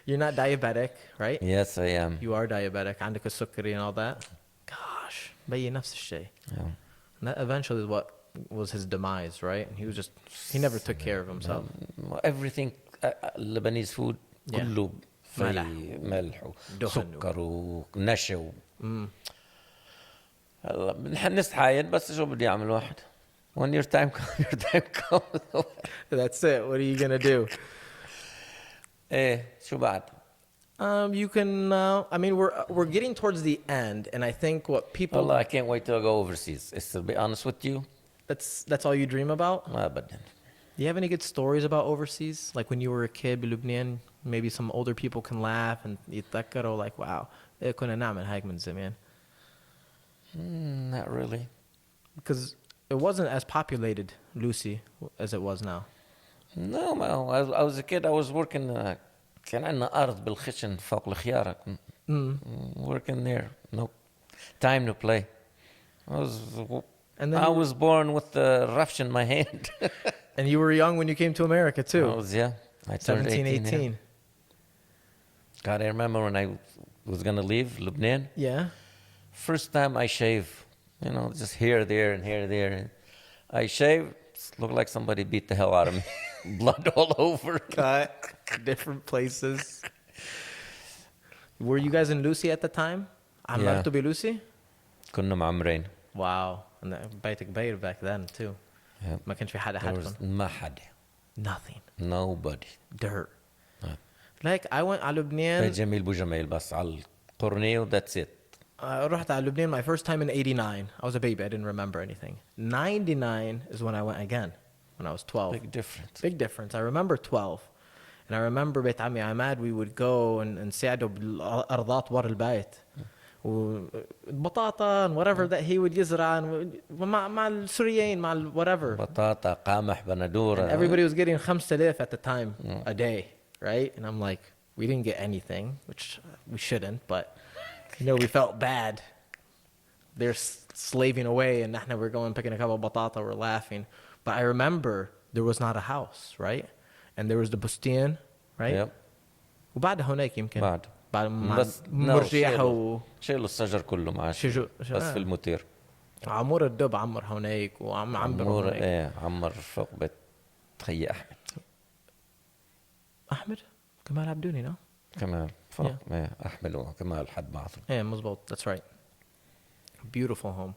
Speaker 1: You're not diabetic, right?
Speaker 2: Yes, I am.
Speaker 1: You are diabetic. عندك السكري and all that. Gosh, بي نفس الشيء.
Speaker 2: Yeah.
Speaker 1: And that eventually is what was his demise, right? And he never took care of himself.
Speaker 2: Everything Lebanese food
Speaker 1: Yeah.
Speaker 2: كله
Speaker 1: ملح.
Speaker 2: ملح
Speaker 1: دهن.
Speaker 2: وسكر ونشا هلا بنحنس حايد بس شو بدي اعمل واحد. When your time comes.
Speaker 1: That's it. What are you gonna do?
Speaker 2: ايه شو بعد؟
Speaker 1: You can. I mean, we're getting towards the end, and I think what people.
Speaker 2: والله I can't wait till I go overseas. To be honest with you,
Speaker 1: That's all you dream about.
Speaker 2: ما أبدا.
Speaker 1: Do you have any good stories about overseas? Like when you were a kid بلبنان, maybe some older people can laugh and يتذكروا like, wow, إيه كنا نعمل هيك من زمان.
Speaker 2: Not really.
Speaker 1: Because it wasn't as populated, Lucy, as it was now.
Speaker 2: No, I was a kid. I was working. كان عندنا أرض بالخشن فوق الخيارة. Working there. No time to play. I was born with the roughs in my hand.
Speaker 1: And you were young when you came to America too.
Speaker 2: I turned
Speaker 1: 17,
Speaker 2: 18.
Speaker 1: 18.
Speaker 2: Yeah. God, I remember when I was going to leave Lebanon.
Speaker 1: Yeah.
Speaker 2: First time I shave, just here, there, and here, there. I shave, looked like somebody beat the hell out of me. Blood all over.
Speaker 1: Cut. Different places. Were you guys in Lucy at the time? عملتوا بلوسي?
Speaker 2: كنا معمرين.
Speaker 1: Wow. And بيتك كبير back then too.
Speaker 2: Yeah.
Speaker 1: ما كانش في حدا
Speaker 2: There was
Speaker 1: حدكم.
Speaker 2: ما حدا.
Speaker 1: Nothing.
Speaker 2: Nobody.
Speaker 1: Dirt. Like I went على لبنان.
Speaker 2: جميل بو جميل بس على القرنية that's it.
Speaker 1: رحت على لبنان my first time in 89. I was a baby. I didn't remember anything. 99 is when I went again, when I was 12.
Speaker 2: Big difference.
Speaker 1: Big difference. I remember 12. And I remember بيت عمي عماد we would go and نساعده بالأرضات ورا البيت. وبطاطا and whatever that he would يزرع مع السوريين مع whatever.
Speaker 2: بطاطا قامح بندورة.
Speaker 1: And everybody was getting 5000 at the time a day, right? And I'm like, we didn't get anything, which we shouldn't, but you know, we felt bad. They're slaving away, and نحن we're going picking a couple of batata, we're laughing. But I remember there was not a house, right? And there was the bustien, right?
Speaker 2: Yep.
Speaker 1: وبعد هناك يمكن بعد
Speaker 2: بس
Speaker 1: مرجيحه
Speaker 2: شيلوا الشجر كله مع بس في الموتير.
Speaker 1: عمور الدب عمر هناك عمر هناك.
Speaker 2: ايه عمر فوق بيت خي احمد.
Speaker 1: احمد كمال عبدوني no?
Speaker 2: كمال فوق ايه احمد وكمال حد بعضهم.
Speaker 1: ايه مظبوط. That's right. Beautiful home.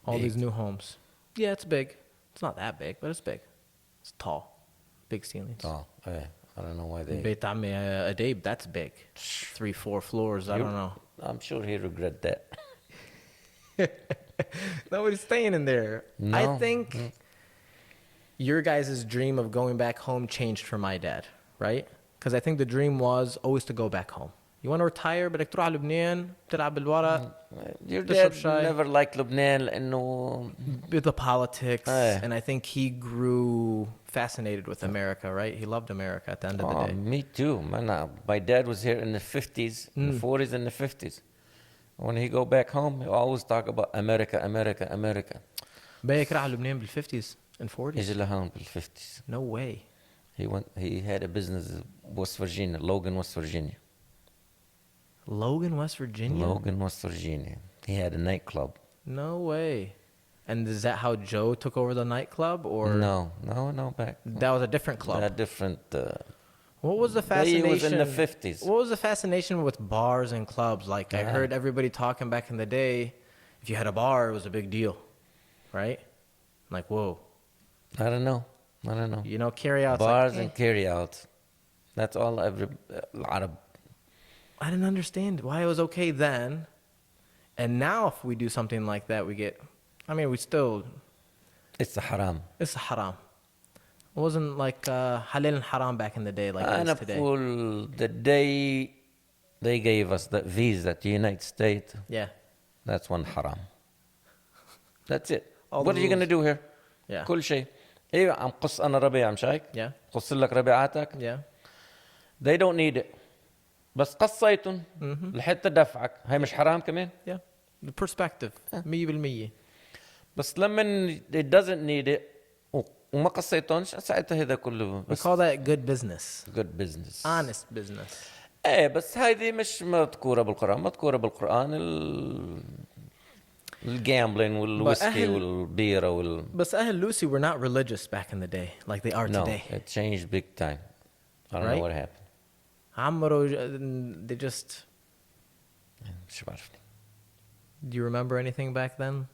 Speaker 1: All
Speaker 2: Big.
Speaker 1: these new homes. Yeah, it's big. It's not that big, but it's big. It's tall. Big ceilings.
Speaker 2: اه ايه I don't know why they.
Speaker 1: بيت عمي أديب, that's big. 3-4 floors. I don't know.
Speaker 2: I'm sure he regret that.
Speaker 1: Nobody's staying in there.
Speaker 2: No.
Speaker 1: I think your guys' dream of going back home changed for my dad, right? Because I think the dream was always to go back home. You want to retire بدك تروح على لبنان تلعب بالورق.
Speaker 2: Your
Speaker 1: تشرب
Speaker 2: dad
Speaker 1: شاي.
Speaker 2: never liked لبنان لأنه
Speaker 1: With the politics,
Speaker 2: Eh.
Speaker 1: and I think he grew fascinated with America, right? He loved America at the end of the day.
Speaker 2: me too, man. My dad was here in the 50s, in the 40s and the 50s. When he go back home, he always talk about America, America, America.
Speaker 1: بيك راح على لبنان بال50s and 40s.
Speaker 2: اجى لهون بال50s.
Speaker 1: No way.
Speaker 2: He had a business in West Virginia, Logan, West Virginia.
Speaker 1: Logan, West Virginia?
Speaker 2: Logan, West Virginia. He had a nightclub.
Speaker 1: No way. And is that how Joe took over the nightclub, or
Speaker 2: No, back.
Speaker 1: that was a different club?
Speaker 2: A different.
Speaker 1: What was the
Speaker 2: He
Speaker 1: fascination?
Speaker 2: was in the 50s.
Speaker 1: What was the fascination with bars and clubs? Like I heard everybody talking back in the day, if you had a bar, it was a big deal, right? Like whoa.
Speaker 2: I don't know.
Speaker 1: You know, carry outs.
Speaker 2: Bars
Speaker 1: like,
Speaker 2: and carry outs. That's all. A lot of.
Speaker 1: I didn't understand why it was okay then, and now if we do something like that, we get. I mean, we still.
Speaker 2: It's a haram.
Speaker 1: It's haram. It wasn't like halal and haram back in the day like it is today.
Speaker 2: بقول the day they gave us the visa to United States,
Speaker 1: Yeah.
Speaker 2: that's one haram. That's it.
Speaker 1: All
Speaker 2: What
Speaker 1: the
Speaker 2: are you going to
Speaker 1: rules.
Speaker 2: do here?
Speaker 1: Yeah.
Speaker 2: كل شيء. ايوه عم قص انا ربيع مش هيك؟
Speaker 1: Yeah.
Speaker 2: قص لك ربيعاتك.
Speaker 1: Yeah.
Speaker 2: They don't need it. بس قصيتهم لحتى دفعك، هاي مش حرام كمان؟
Speaker 1: Yeah. The perspective. 100%.
Speaker 2: بس لما it doesn't need it وما قصيتهمش ساعتها هذا كله
Speaker 1: We
Speaker 2: بس
Speaker 1: call that good business.
Speaker 2: good business.
Speaker 1: Honest business.
Speaker 2: ايه بس هذه مش مذكورة بالقرآن، مذكورة بالقرآن الجامبلين والويسكي والبيرة
Speaker 1: But أهل Lucy were not religious back in the day like they are
Speaker 2: No,
Speaker 1: today.
Speaker 2: it changed big time. I don't
Speaker 1: Right?
Speaker 2: know what happened.
Speaker 1: عمرو, they just...
Speaker 2: مش بعرفني.
Speaker 1: Do you remember anything back then?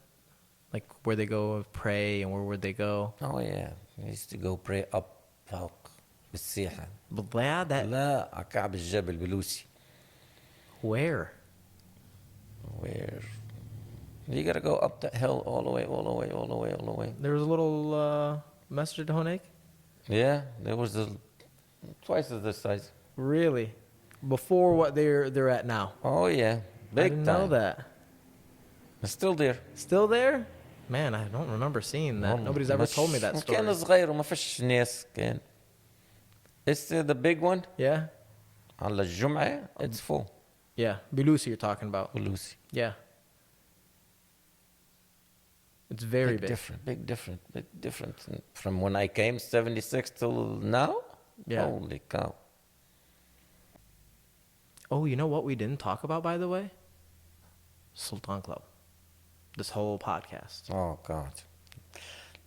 Speaker 1: Like where they go pray and where would they go?
Speaker 2: Oh yeah, we used to go pray up فوق بالسيحة.
Speaker 1: بالضيعة that...
Speaker 2: لا على كعب الجبل بلوسي.
Speaker 1: Where?
Speaker 2: Where? You gotta go up that hill all the way, all the way, all the way, all the way.
Speaker 1: There was a little Masjid Honek?
Speaker 2: Yeah, there was twice as this size.
Speaker 1: Really? Before what they're at now?
Speaker 2: Oh yeah, big
Speaker 1: I didn't
Speaker 2: time.
Speaker 1: know that.
Speaker 2: It's still there.
Speaker 1: Still there? Man, I don't remember seeing that. Nobody's ever told me that story.
Speaker 2: كان صغير وما فيش ناس كان. It's the big one.
Speaker 1: Yeah?
Speaker 2: على الجمعة it's full.
Speaker 1: Yeah. Belusi you're talking about.
Speaker 2: بلوسي.
Speaker 1: Yeah. It's very big.
Speaker 2: Big difference from when I came 76 till now.
Speaker 1: Yeah.
Speaker 2: Holy cow.
Speaker 1: Oh, you know what we didn't talk about, by the way? Sultan Club. This whole podcast.
Speaker 2: Oh God.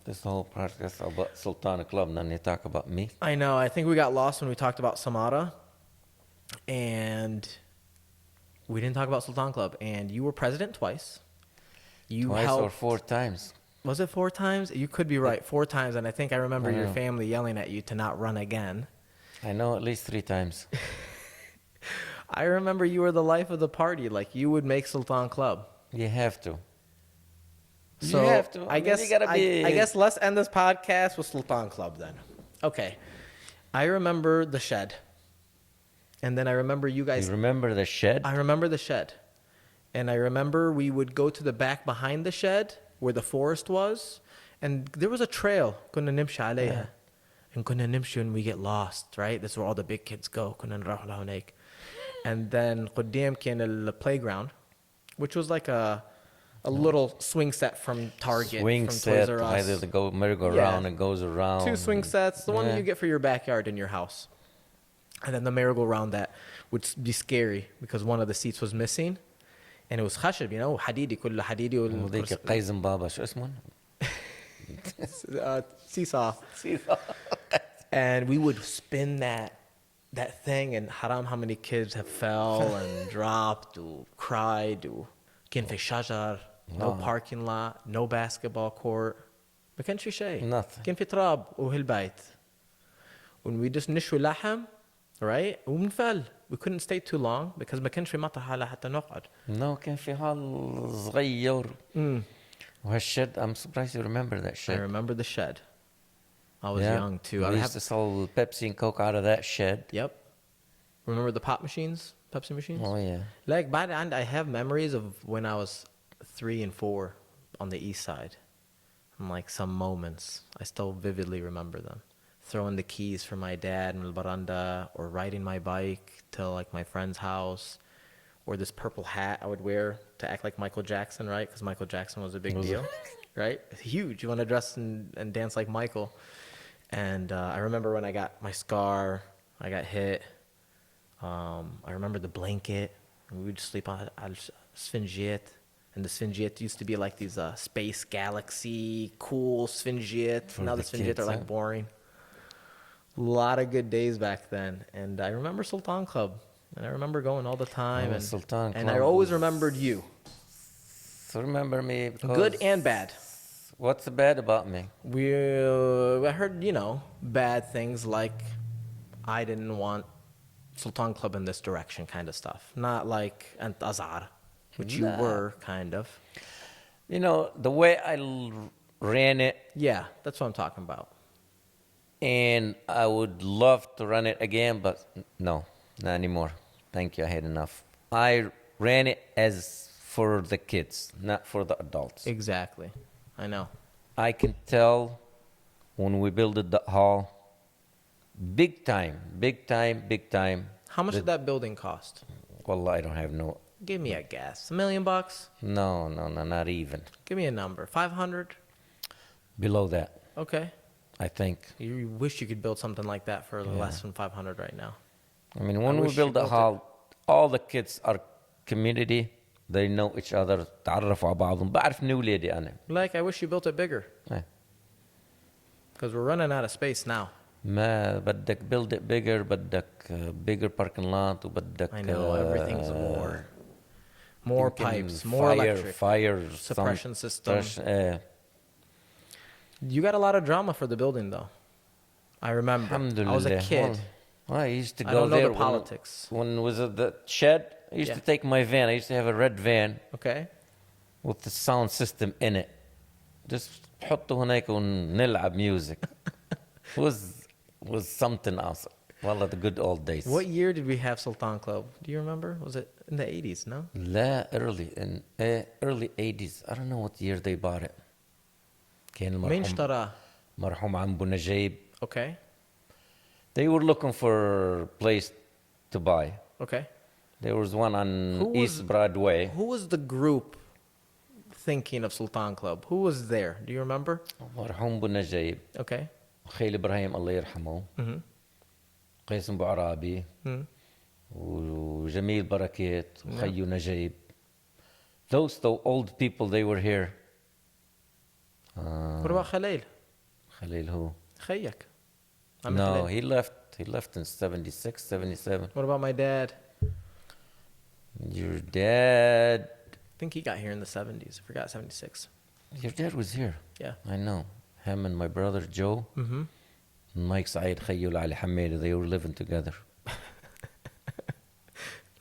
Speaker 2: This whole podcast about Sultana Club and then they talk about me.
Speaker 1: I know. I think we got lost when we talked about Samara. And we didn't talk about Sultan Club. And you were president twice. You
Speaker 2: Twice
Speaker 1: helped.
Speaker 2: or 4 times.
Speaker 1: Was it 4 times? You could be right. 4 times. And I think I remember
Speaker 2: I
Speaker 1: your
Speaker 2: know.
Speaker 1: family yelling at you to not run again.
Speaker 2: I know at least 3 times.
Speaker 1: I remember you were the life of the party. Like you would make Sultan Club.
Speaker 2: You have to. You
Speaker 1: So
Speaker 2: have to. I mean, you gotta be.
Speaker 1: I guess let's end this podcast with Sultan Club then. Okay. I remember the shed. And then I remember you
Speaker 2: You
Speaker 1: guys.
Speaker 2: remember the shed?
Speaker 1: I remember the shed. And I remember we would go to the back behind the shed where the forest was. And there was a trail. كنا نمشي عليها. And كنا نمشي when we get lost, right? That's where all the big kids go. كنا نروح لهناك. And then قدام كان the playground, which was like a little swing set from Target,
Speaker 2: Swing
Speaker 1: from
Speaker 2: set,
Speaker 1: Toys R
Speaker 2: either
Speaker 1: Us.
Speaker 2: the go merry-go-round
Speaker 1: Yeah.
Speaker 2: and goes around.
Speaker 1: 2 swing sets, the one
Speaker 2: Yeah.
Speaker 1: you get for your backyard in your house. And then the merry-go-round that would be scary because one of the seats was missing. And it was خشب, you know, حديدي كله حديدي
Speaker 2: وذيك قيزم بابا شو اسمه؟
Speaker 1: seesaw. And we would spin that thing, and haram how many kids have fell and dropped or cried. كان في شجر, no parking lot, no basketball court. ما كانش في شيء.
Speaker 2: Nothing.
Speaker 1: كان في تراب وهالبيت. When we just نشوي لحم, right? وبنفل. We couldn't stay too long because ما كانش في مطرح على حتى نقعد.
Speaker 2: No, كان في حال صغير. وهالشد, I'm surprised you remember that
Speaker 1: I
Speaker 2: shed.
Speaker 1: remember the shed. I was
Speaker 2: Yeah.
Speaker 1: young too.
Speaker 2: We used to sell Pepsi and Coke out of that shed.
Speaker 1: Yep. Remember the pop machines? Pepsi machines?
Speaker 2: Oh, yeah.
Speaker 1: Like, by the end, I have memories of when I was 3 and 4 on the east side. And like some moments, I still vividly remember them. Throwing the keys for my dad in the baranda, or riding my bike to like my friend's house, or this purple hat I would wear to act like Michael Jackson, right? Because Michael Jackson was a big deal, right? Huge. You want to dress and dance like Michael. And I remember when I got my scar, I got hit. I remember the blanket. We would sleep on Sfingiet. And the Sfingiet used to be like these space galaxy, cool Sfingiet. Now the Sfingiet are like boring. A lot of good days back then. And I remember Sultan Club. And I remember going all the time. And
Speaker 2: Sultan
Speaker 1: and I
Speaker 2: Club
Speaker 1: always
Speaker 2: was-
Speaker 1: remembered you.
Speaker 2: So remember me because...
Speaker 1: Good and bad.
Speaker 2: What's bad about me?
Speaker 1: I heard, you know, bad things like I didn't want Sultan Club in this direction kind of stuff. Not like Ant Azar, which you were kind of.
Speaker 2: You know, the way I ran it,
Speaker 1: Yeah, that's what I'm talking about.
Speaker 2: and I would love to run it again, but no, not anymore. Thank you, I had enough. I ran it as for the kids, not for the adults.
Speaker 1: Exactly. I know.
Speaker 2: I can tell when we built the hall, big time, big time, big time.
Speaker 1: How much did that building cost?
Speaker 2: Well, I don't have no,
Speaker 1: Give me a guess. $1 million?
Speaker 2: no, not even.
Speaker 1: Give me a number. 500?
Speaker 2: Below that,
Speaker 1: Okay.
Speaker 2: I think.
Speaker 1: You wish you could build something like that for less than 500 right now.
Speaker 2: I mean, when we
Speaker 1: wish you
Speaker 2: build the
Speaker 1: built it.
Speaker 2: hall, all the kids are community. They know each other. تعرفوا على بعضهم. بعرفني ولادي أنا.
Speaker 1: Like, I wish you built it bigger.
Speaker 2: إيه.
Speaker 1: Because we're running out of space now.
Speaker 2: ما بدك build it bigger, بدك bigger parking lot, وبدك
Speaker 1: I know, everything's more. More
Speaker 2: يمكن
Speaker 1: pipes, more electric.
Speaker 2: fire,
Speaker 1: suppression system.
Speaker 2: إيه.
Speaker 1: You got a lot of drama for the building, though. I remember. I was a kid.
Speaker 2: Well, I used to
Speaker 1: I
Speaker 2: go
Speaker 1: don't know
Speaker 2: there
Speaker 1: the politics.
Speaker 2: when was at the shed. I used
Speaker 1: Yeah.
Speaker 2: to take my van. I used to have a red van
Speaker 1: Okay?
Speaker 2: with the sound system in it. Just حطه هناك ونلعب music. was something else. Well, the good old days.
Speaker 1: What year did we have Sultan Club? Do you remember? Was it in the 80s, no?
Speaker 2: لا early 80s. I don't know what year they bought it. كان
Speaker 1: مين اشتراه?
Speaker 2: مرحوم عمو نجيب.
Speaker 1: Okay.
Speaker 2: They were looking for a place to buy.
Speaker 1: Okay.
Speaker 2: There was one on
Speaker 1: Who
Speaker 2: East
Speaker 1: was-
Speaker 2: Broadway.
Speaker 1: Who was the group thinking of Sultan Club? Who was there? Do you remember?
Speaker 2: مرحوم بو نجيب.
Speaker 1: Okay.
Speaker 2: خيل إبراهيم الله يرحمه. قيس بو عرابي. وجميل بركات. وخيو نجيب. Those old people, they were here.
Speaker 1: What about Khalil?
Speaker 2: Khalil who?
Speaker 1: خيك.
Speaker 2: No, he left in 76, 77.
Speaker 1: What about my dad?
Speaker 2: Your dad,
Speaker 1: I think he got here in the 70s. I forgot 76.
Speaker 2: your dad was here.
Speaker 1: Yeah.
Speaker 2: I know. Him and my brother Joe. Mike Saeed, Khayyul Ali Hamid, they were living together.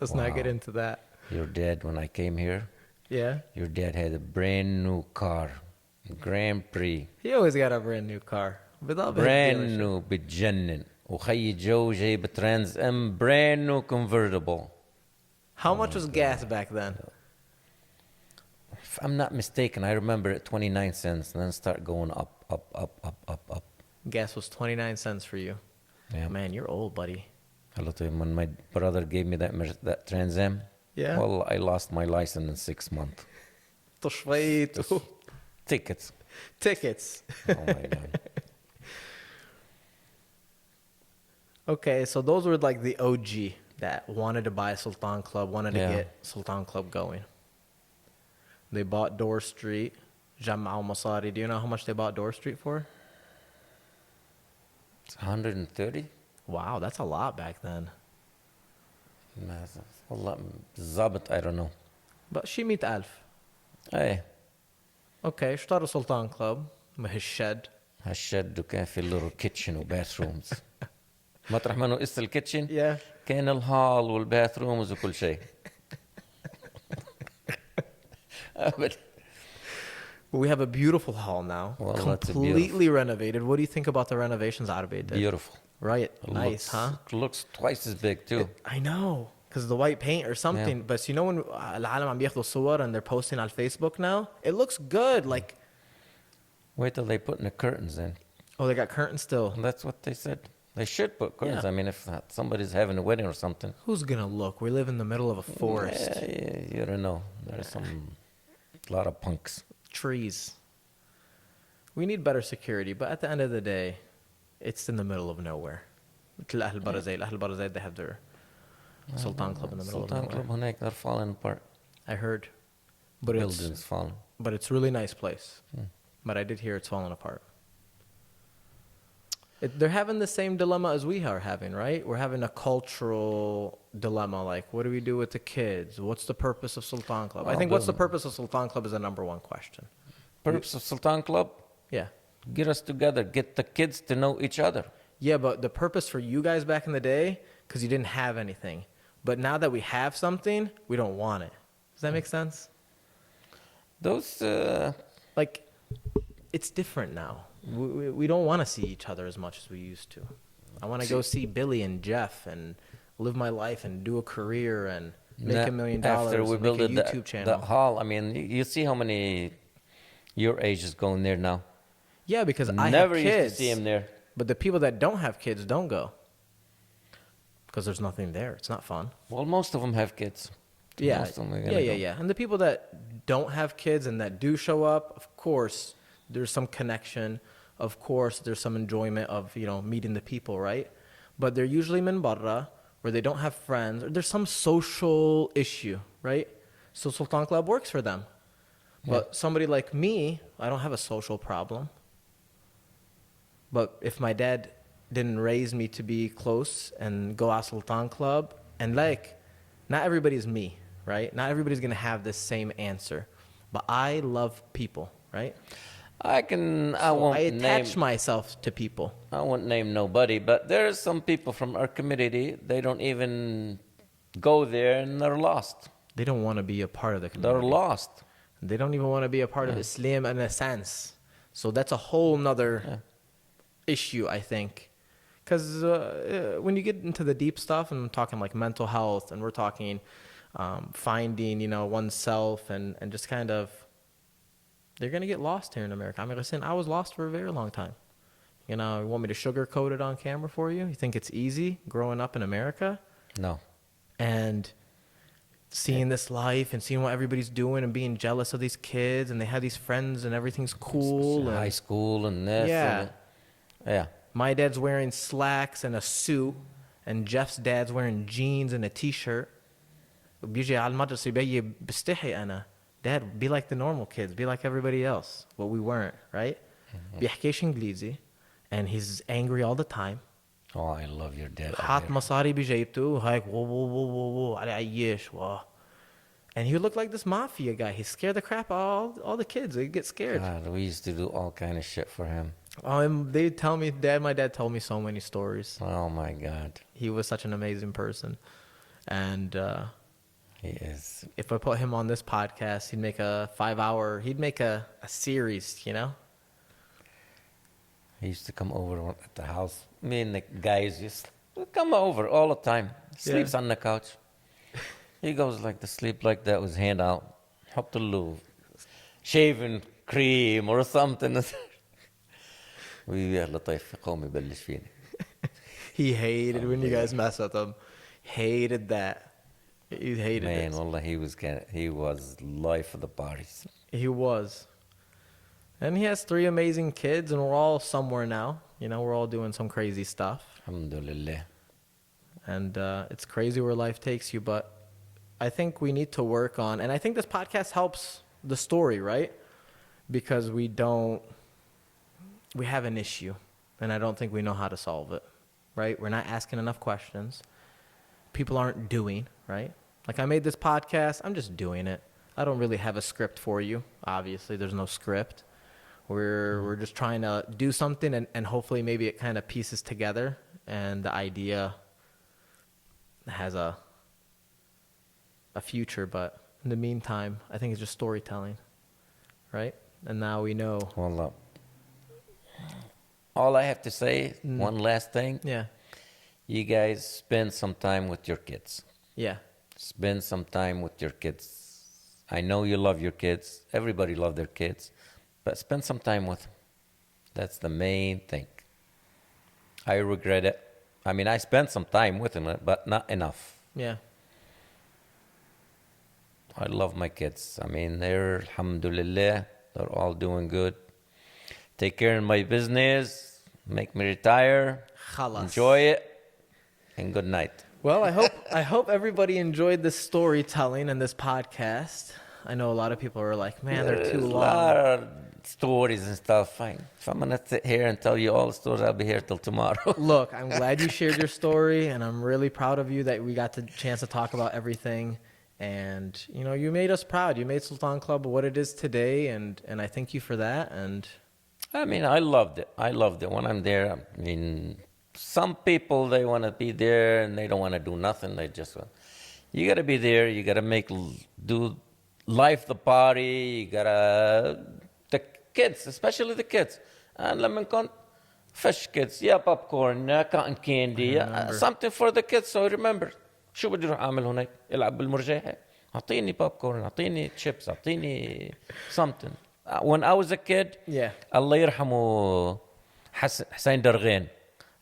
Speaker 1: Let's not get
Speaker 2: Wow.
Speaker 1: into that.
Speaker 2: Your dad, when I came here,
Speaker 1: Yeah.
Speaker 2: your dad had a brand new car, Grand Prix.
Speaker 1: He always got a brand new car. بضل بهيك
Speaker 2: Brand
Speaker 1: dealership.
Speaker 2: new بتجنن. وخي جو جايب ترانز ام brand new convertible.
Speaker 1: How much was gas back then?
Speaker 2: If I'm not mistaken, I remember it 29 cents and then start going up, up, up, up, up, up.
Speaker 1: Gas was 29 cents for you.
Speaker 2: Yeah.
Speaker 1: Man, you're old, buddy.
Speaker 2: Hello to him. When my brother gave me that Trans Am,
Speaker 1: Yeah.
Speaker 2: well, I lost my license in 6 months.
Speaker 1: تشويت.
Speaker 2: Just tickets.
Speaker 1: Tickets.
Speaker 2: Oh my God.
Speaker 1: Okay, so those were like the OG that wanted to buy a Sultan Club, wanted to
Speaker 2: Yeah.
Speaker 1: get Sultan Club going. They bought Door Street. Jama'al Masari. Do you know how much they bought Door Street for?
Speaker 2: It's 130.
Speaker 1: Wow, that's a lot back then.
Speaker 2: والله بالضبط I don't know.
Speaker 1: But شي 100,000.
Speaker 2: ايه
Speaker 1: Okay, اشتروا Sultan Club. مهالشد.
Speaker 2: هالشد وكان في little kitchen وباثرومز. مطرح ما نقص الكيتشن
Speaker 1: Yeah.
Speaker 2: كان الهال والباثرومز وكل شيء. أبد.
Speaker 1: We have a beautiful hall now.
Speaker 2: Well, it's
Speaker 1: completely renovated. What do you think about the renovations Arabi did?
Speaker 2: Beautiful.
Speaker 1: Right. Nice, huh?
Speaker 2: Looks twice as big too.
Speaker 1: I know. Because the white paint or something.
Speaker 2: Yeah.
Speaker 1: But you know when العالم عم بياخدوا صور and they're posting on Facebook now? It looks good. Like,
Speaker 2: Wait till they put in the curtains in.
Speaker 1: oh, they got curtains still.
Speaker 2: And that's what they said. They should put curtains.
Speaker 1: Yeah.
Speaker 2: I mean, if somebody's having a wedding or something.
Speaker 1: Who's going to look? We live in the middle of a forest.
Speaker 2: Yeah, you don't know. There's a lot of punks.
Speaker 1: Trees. We need better security. But at the end of the day, it's in the middle of nowhere. مثل أهل برزيل. أهل برزيل, they have their Sultan Club in the middle
Speaker 2: Sultan
Speaker 1: of nowhere.
Speaker 2: Club هناك, they're falling apart.
Speaker 1: I heard. But
Speaker 2: Buildings falling.
Speaker 1: But it's a really nice place. But I did hear it's falling apart. They're having the same dilemma as we are having, right? We're having a cultural dilemma. Like, what do we do with the kids? What's the purpose of Sultan Club? I
Speaker 2: Well,
Speaker 1: think what's the purpose of Sultan Club is the number one question.
Speaker 2: Purpose of Sultan Club?
Speaker 1: Yeah.
Speaker 2: Get us together. Get the kids to know each other.
Speaker 1: Yeah, but the purpose for you guys back in the day, because you didn't have anything. But now that we have something, we don't want it. Does that make sense?
Speaker 2: Those,
Speaker 1: Like, it's different now. We don't want to see each other as much as we used to. I want to go see Billy and Jeff and live my life and do a career and make $1 million
Speaker 2: after we
Speaker 1: and
Speaker 2: built
Speaker 1: make a
Speaker 2: the
Speaker 1: YouTube channel.
Speaker 2: hall, I mean, you see how many your age is going there now.
Speaker 1: Yeah, because I
Speaker 2: Never
Speaker 1: have
Speaker 2: used
Speaker 1: kids.
Speaker 2: to see him there.
Speaker 1: But the people that don't have kids don't go. Because there's nothing there. It's not fun.
Speaker 2: Well, most of them have kids.
Speaker 1: Yeah,
Speaker 2: Most of them are
Speaker 1: yeah,
Speaker 2: gonna
Speaker 1: yeah,
Speaker 2: go.
Speaker 1: yeah. And the people that don't have kids and that do show up, of course, there's some connection. Of course, there's some enjoyment of, meeting the people, right? But they're usually min barra, where they don't have friends, or there's some social issue, right? So Sultan Club works for them. But somebody like me, I don't have a social problem. But if my dad didn't raise me to be close and go at Sultan Club, and not everybody's me, right? Not everybody's going to have the same answer. But I love people, right?
Speaker 2: I won't
Speaker 1: I attach
Speaker 2: name.
Speaker 1: myself to people.
Speaker 2: I won't name nobody, but there's some people from our community. They don't even go there, and they're lost.
Speaker 1: They don't want to be a part of the community.
Speaker 2: They're lost.
Speaker 1: They don't even want to be a part of Islam in a sense. So that's a whole nother issue, I think. Because when you get into the deep stuff, and I'm talking like mental health, and we're talking finding, oneself, and just kind of, they're going to get lost here in America. I mean, listen, I was lost for a very long time. You want me to sugarcoat it on camera for you? You think it's easy growing up in America?
Speaker 2: No.
Speaker 1: And seeing this life and seeing what everybody's doing and being jealous of these kids, and they have these friends and everything's cool.
Speaker 2: High
Speaker 1: And
Speaker 2: school and this.
Speaker 1: Yeah.
Speaker 2: And yeah.
Speaker 1: my dad's wearing slacks and a suit, and Jeff's dad's wearing jeans and a t-shirt. بيجي على المدرسة بيجي بستحي أنا. Dad, be like the normal kids. Be like everybody else. But we weren't, right? بيحكيش إنجليزي, and he's angry all the time.
Speaker 2: Oh, I love your dad.
Speaker 1: حاط مصاري بجيبته هيك وو وو وو وو وو على عيش واه. And he would look like this mafia guy. He scared the crap out of all the kids. They get scared.
Speaker 2: God, we used to do all kind of shit for him.
Speaker 1: They tell me, my dad told me so many stories.
Speaker 2: Oh my God,
Speaker 1: He was such an amazing person. And
Speaker 2: he is.
Speaker 1: if I put him on this podcast, he'd make a 5 hour, he'd make a series, you know?
Speaker 2: He used to come over at the house. Me and the guys just come over all the time. Sleeps on the couch. He goes like to sleep like that with his hand out. حط له shaving cream or something. ويلا طيب قوم يبلش فيني.
Speaker 1: He hated when you guys mess with him. Hated that. He hated
Speaker 2: Man,
Speaker 1: it.
Speaker 2: wallah, he was life of the parties.
Speaker 1: He was. And he has 3 amazing kids, and we're all somewhere now. You know, we're all doing some crazy stuff.
Speaker 2: Alhamdulillah.
Speaker 1: And it's crazy where life takes you, but I think we need to work on, and I think this podcast helps the story, right? Because we have an issue, and I don't think we know how to solve it, right? We're not asking enough questions. People aren't doing, right? Like I made this podcast, I'm just doing it. I don't really have a script for you. Obviously, there's no script. We're just trying to do something, and hopefully maybe it kind of pieces together, and the idea has a future. But in the meantime, I think it's just storytelling, right? And now we know.
Speaker 2: Wallah. All I have to say, one last thing.
Speaker 1: Yeah.
Speaker 2: You guys spend some time with your kids.
Speaker 1: Yeah.
Speaker 2: Spend some time with your kids. I know you love your kids. Everybody loves their kids. But spend some time with them. That's the main thing. I regret it. I mean, I spent some time with them, but not enough.
Speaker 1: Yeah.
Speaker 2: I love my kids. I mean, they're, alhamdulillah, they're all doing good. Take care of my business. Make me retire.
Speaker 1: Khalas.
Speaker 2: Enjoy it. And good night.
Speaker 1: Well, I hope everybody enjoyed this storytelling and this podcast. I know a lot of people are like, man, they're too
Speaker 2: There's a
Speaker 1: long.
Speaker 2: lot of stories and stuff. Fine. If I'm going to sit here and tell you all the stories, I'll be here till tomorrow.
Speaker 1: Look, I'm glad you shared your story, and I'm really proud of you that we got the chance to talk about everything. And, you know, you made us proud. You made Sultan Club what it is today, and I thank you for that. And
Speaker 2: I mean, I loved it. I loved it. When I'm there, I mean, some people, they want to be there and they don't want to do nothing. They just want, you got to be there. You got to do life the party. You got to, the kids, especially the kids. And لما نكون fish kids, yeah, popcorn, yeah, cotton candy, yeah, something for the kids. So remember, شو بدي أروح أعمل هناك؟ ألعب بالمرجحة. أعطيني popcorn, أعطيني chips, أعطيني something. When I was a kid,
Speaker 1: yeah,
Speaker 2: الله يرحمه حسين درغين.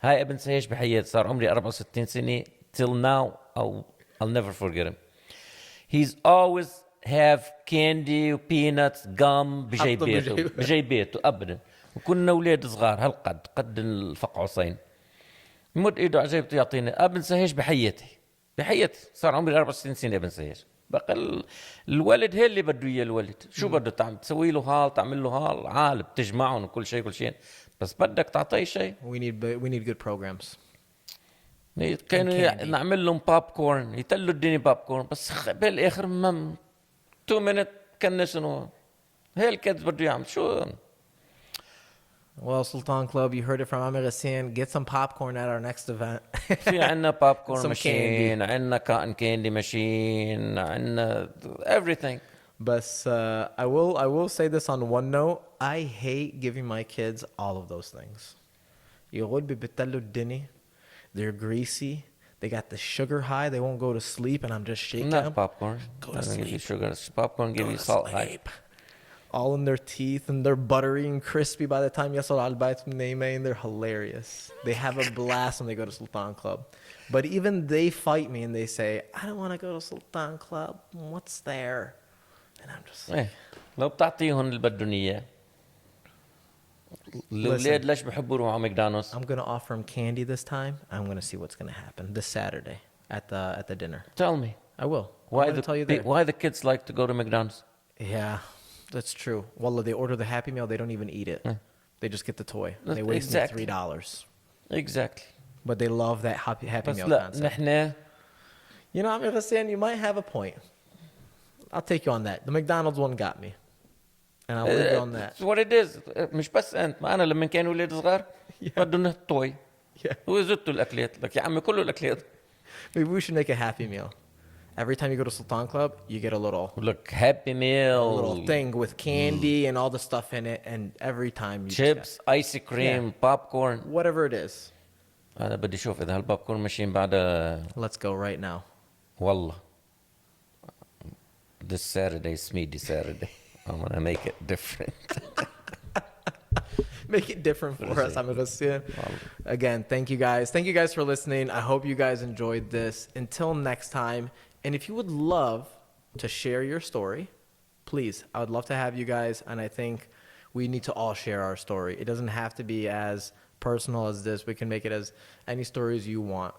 Speaker 2: هاي ابن سهيش بحياتي صار عمري 64 سنة. Till now, I'll never forget him. He's always have candy, peanuts, gum بجي بيته أبدا. وكنا أولاد صغار هالقد قد الفقعصين. يمد إيده على جيبته يعطيني. ابن سهيش بحياتي صار عمري 64 سنة ابن سهيش. بقى الولد هي اللي بده اياه الولد. شو بده تسوي له هال تعمل له هال عال بتجمعهم وكل شيء. بس بدك تعطيه شيء.
Speaker 1: we need good programs.
Speaker 2: كانوا نعمل لهم بوب كورن يتلوا الدنيا بوب كورن بس بالاخر 2 minutes كنسنوا. هي الكيدز بده يعمل شو.
Speaker 1: Well, Sultan Club, you heard it from Amir Ghassan. Get some popcorn at our next event.
Speaker 2: في عنا popcorn
Speaker 1: Some
Speaker 2: machine, عنا cotton candy machine, عنا everything.
Speaker 1: But I will say this on one note. I hate giving my kids all of those things. يقول ببتلوا الدنيا. They're greasy. They got the sugar high. They won't go to sleep, and I'm just shaking
Speaker 2: Not
Speaker 1: them.
Speaker 2: popcorn.
Speaker 1: Go to
Speaker 2: Doesn't give you
Speaker 1: sleep.
Speaker 2: sugar. Popcorn give you salt high.
Speaker 1: Sleep. All in their teeth, and they're buttery and crispy by the time يصل على البيت من نايمين. They're hilarious. They have a blast when they go to Sultan Club. But even they fight me and they say, I don't want to go to Sultan Club. What's there? And I'm just like,
Speaker 2: لو بتعطيهم اللي بدهم اياه. الأولاد ليش بحبوا يروحوا على ماكدونالدز؟
Speaker 1: I'm going to offer them candy this time. I'm going to see what's going to happen this Saturday at the dinner.
Speaker 2: Tell me.
Speaker 1: I will.
Speaker 2: Why the kids like to go to McDonald's?
Speaker 1: Yeah, that's true. Wallah, they order the Happy Meal. They don't even eat it. They just get the toy. They waste
Speaker 2: Exactly.
Speaker 1: $3.
Speaker 2: Exactly.
Speaker 1: But they love that Happy
Speaker 2: بس
Speaker 1: Meal
Speaker 2: لا
Speaker 1: concept.
Speaker 2: نحن
Speaker 1: You know, Amir Ghassan, you might have a point. I'll take you on that. The McDonald's one got me. And I'll leave it on that.
Speaker 2: It's what it is. مش بس انت، ما انا لما كانوا اولاد صغار بدهم الطوي
Speaker 1: Yeah.
Speaker 2: وزدتوا الاكلات لك يا عمي كله الاكلات.
Speaker 1: Maybe we should make a Happy Meal. Every time you go to Sultan Club, you get a
Speaker 2: Look, Happy
Speaker 1: little
Speaker 2: Meal,
Speaker 1: thing with candy and all the stuff in it, and every time you just
Speaker 2: chips, ice cream, popcorn.
Speaker 1: whatever it is.
Speaker 2: انا بدي اشوف اذا هالبوب كورن ماشيين بعد.
Speaker 1: Let's go right now.
Speaker 2: والله this Saturday Smidi Saturday. I'm gonna make it different.
Speaker 1: Make it different for us. I'm Ghassan. Again, thank you guys. Thank you guys for listening. I hope you guys enjoyed this. Until next time, and if you would love to share your story, please, I would love to have you guys. And I think we need to all share our story. It doesn't have to be as personal as this. We can make it as any stories you want.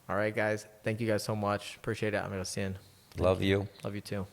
Speaker 1: All right, guys. Thank you guys so much. Appreciate it. I'm Ghassan.
Speaker 2: Love you.
Speaker 1: Love you too.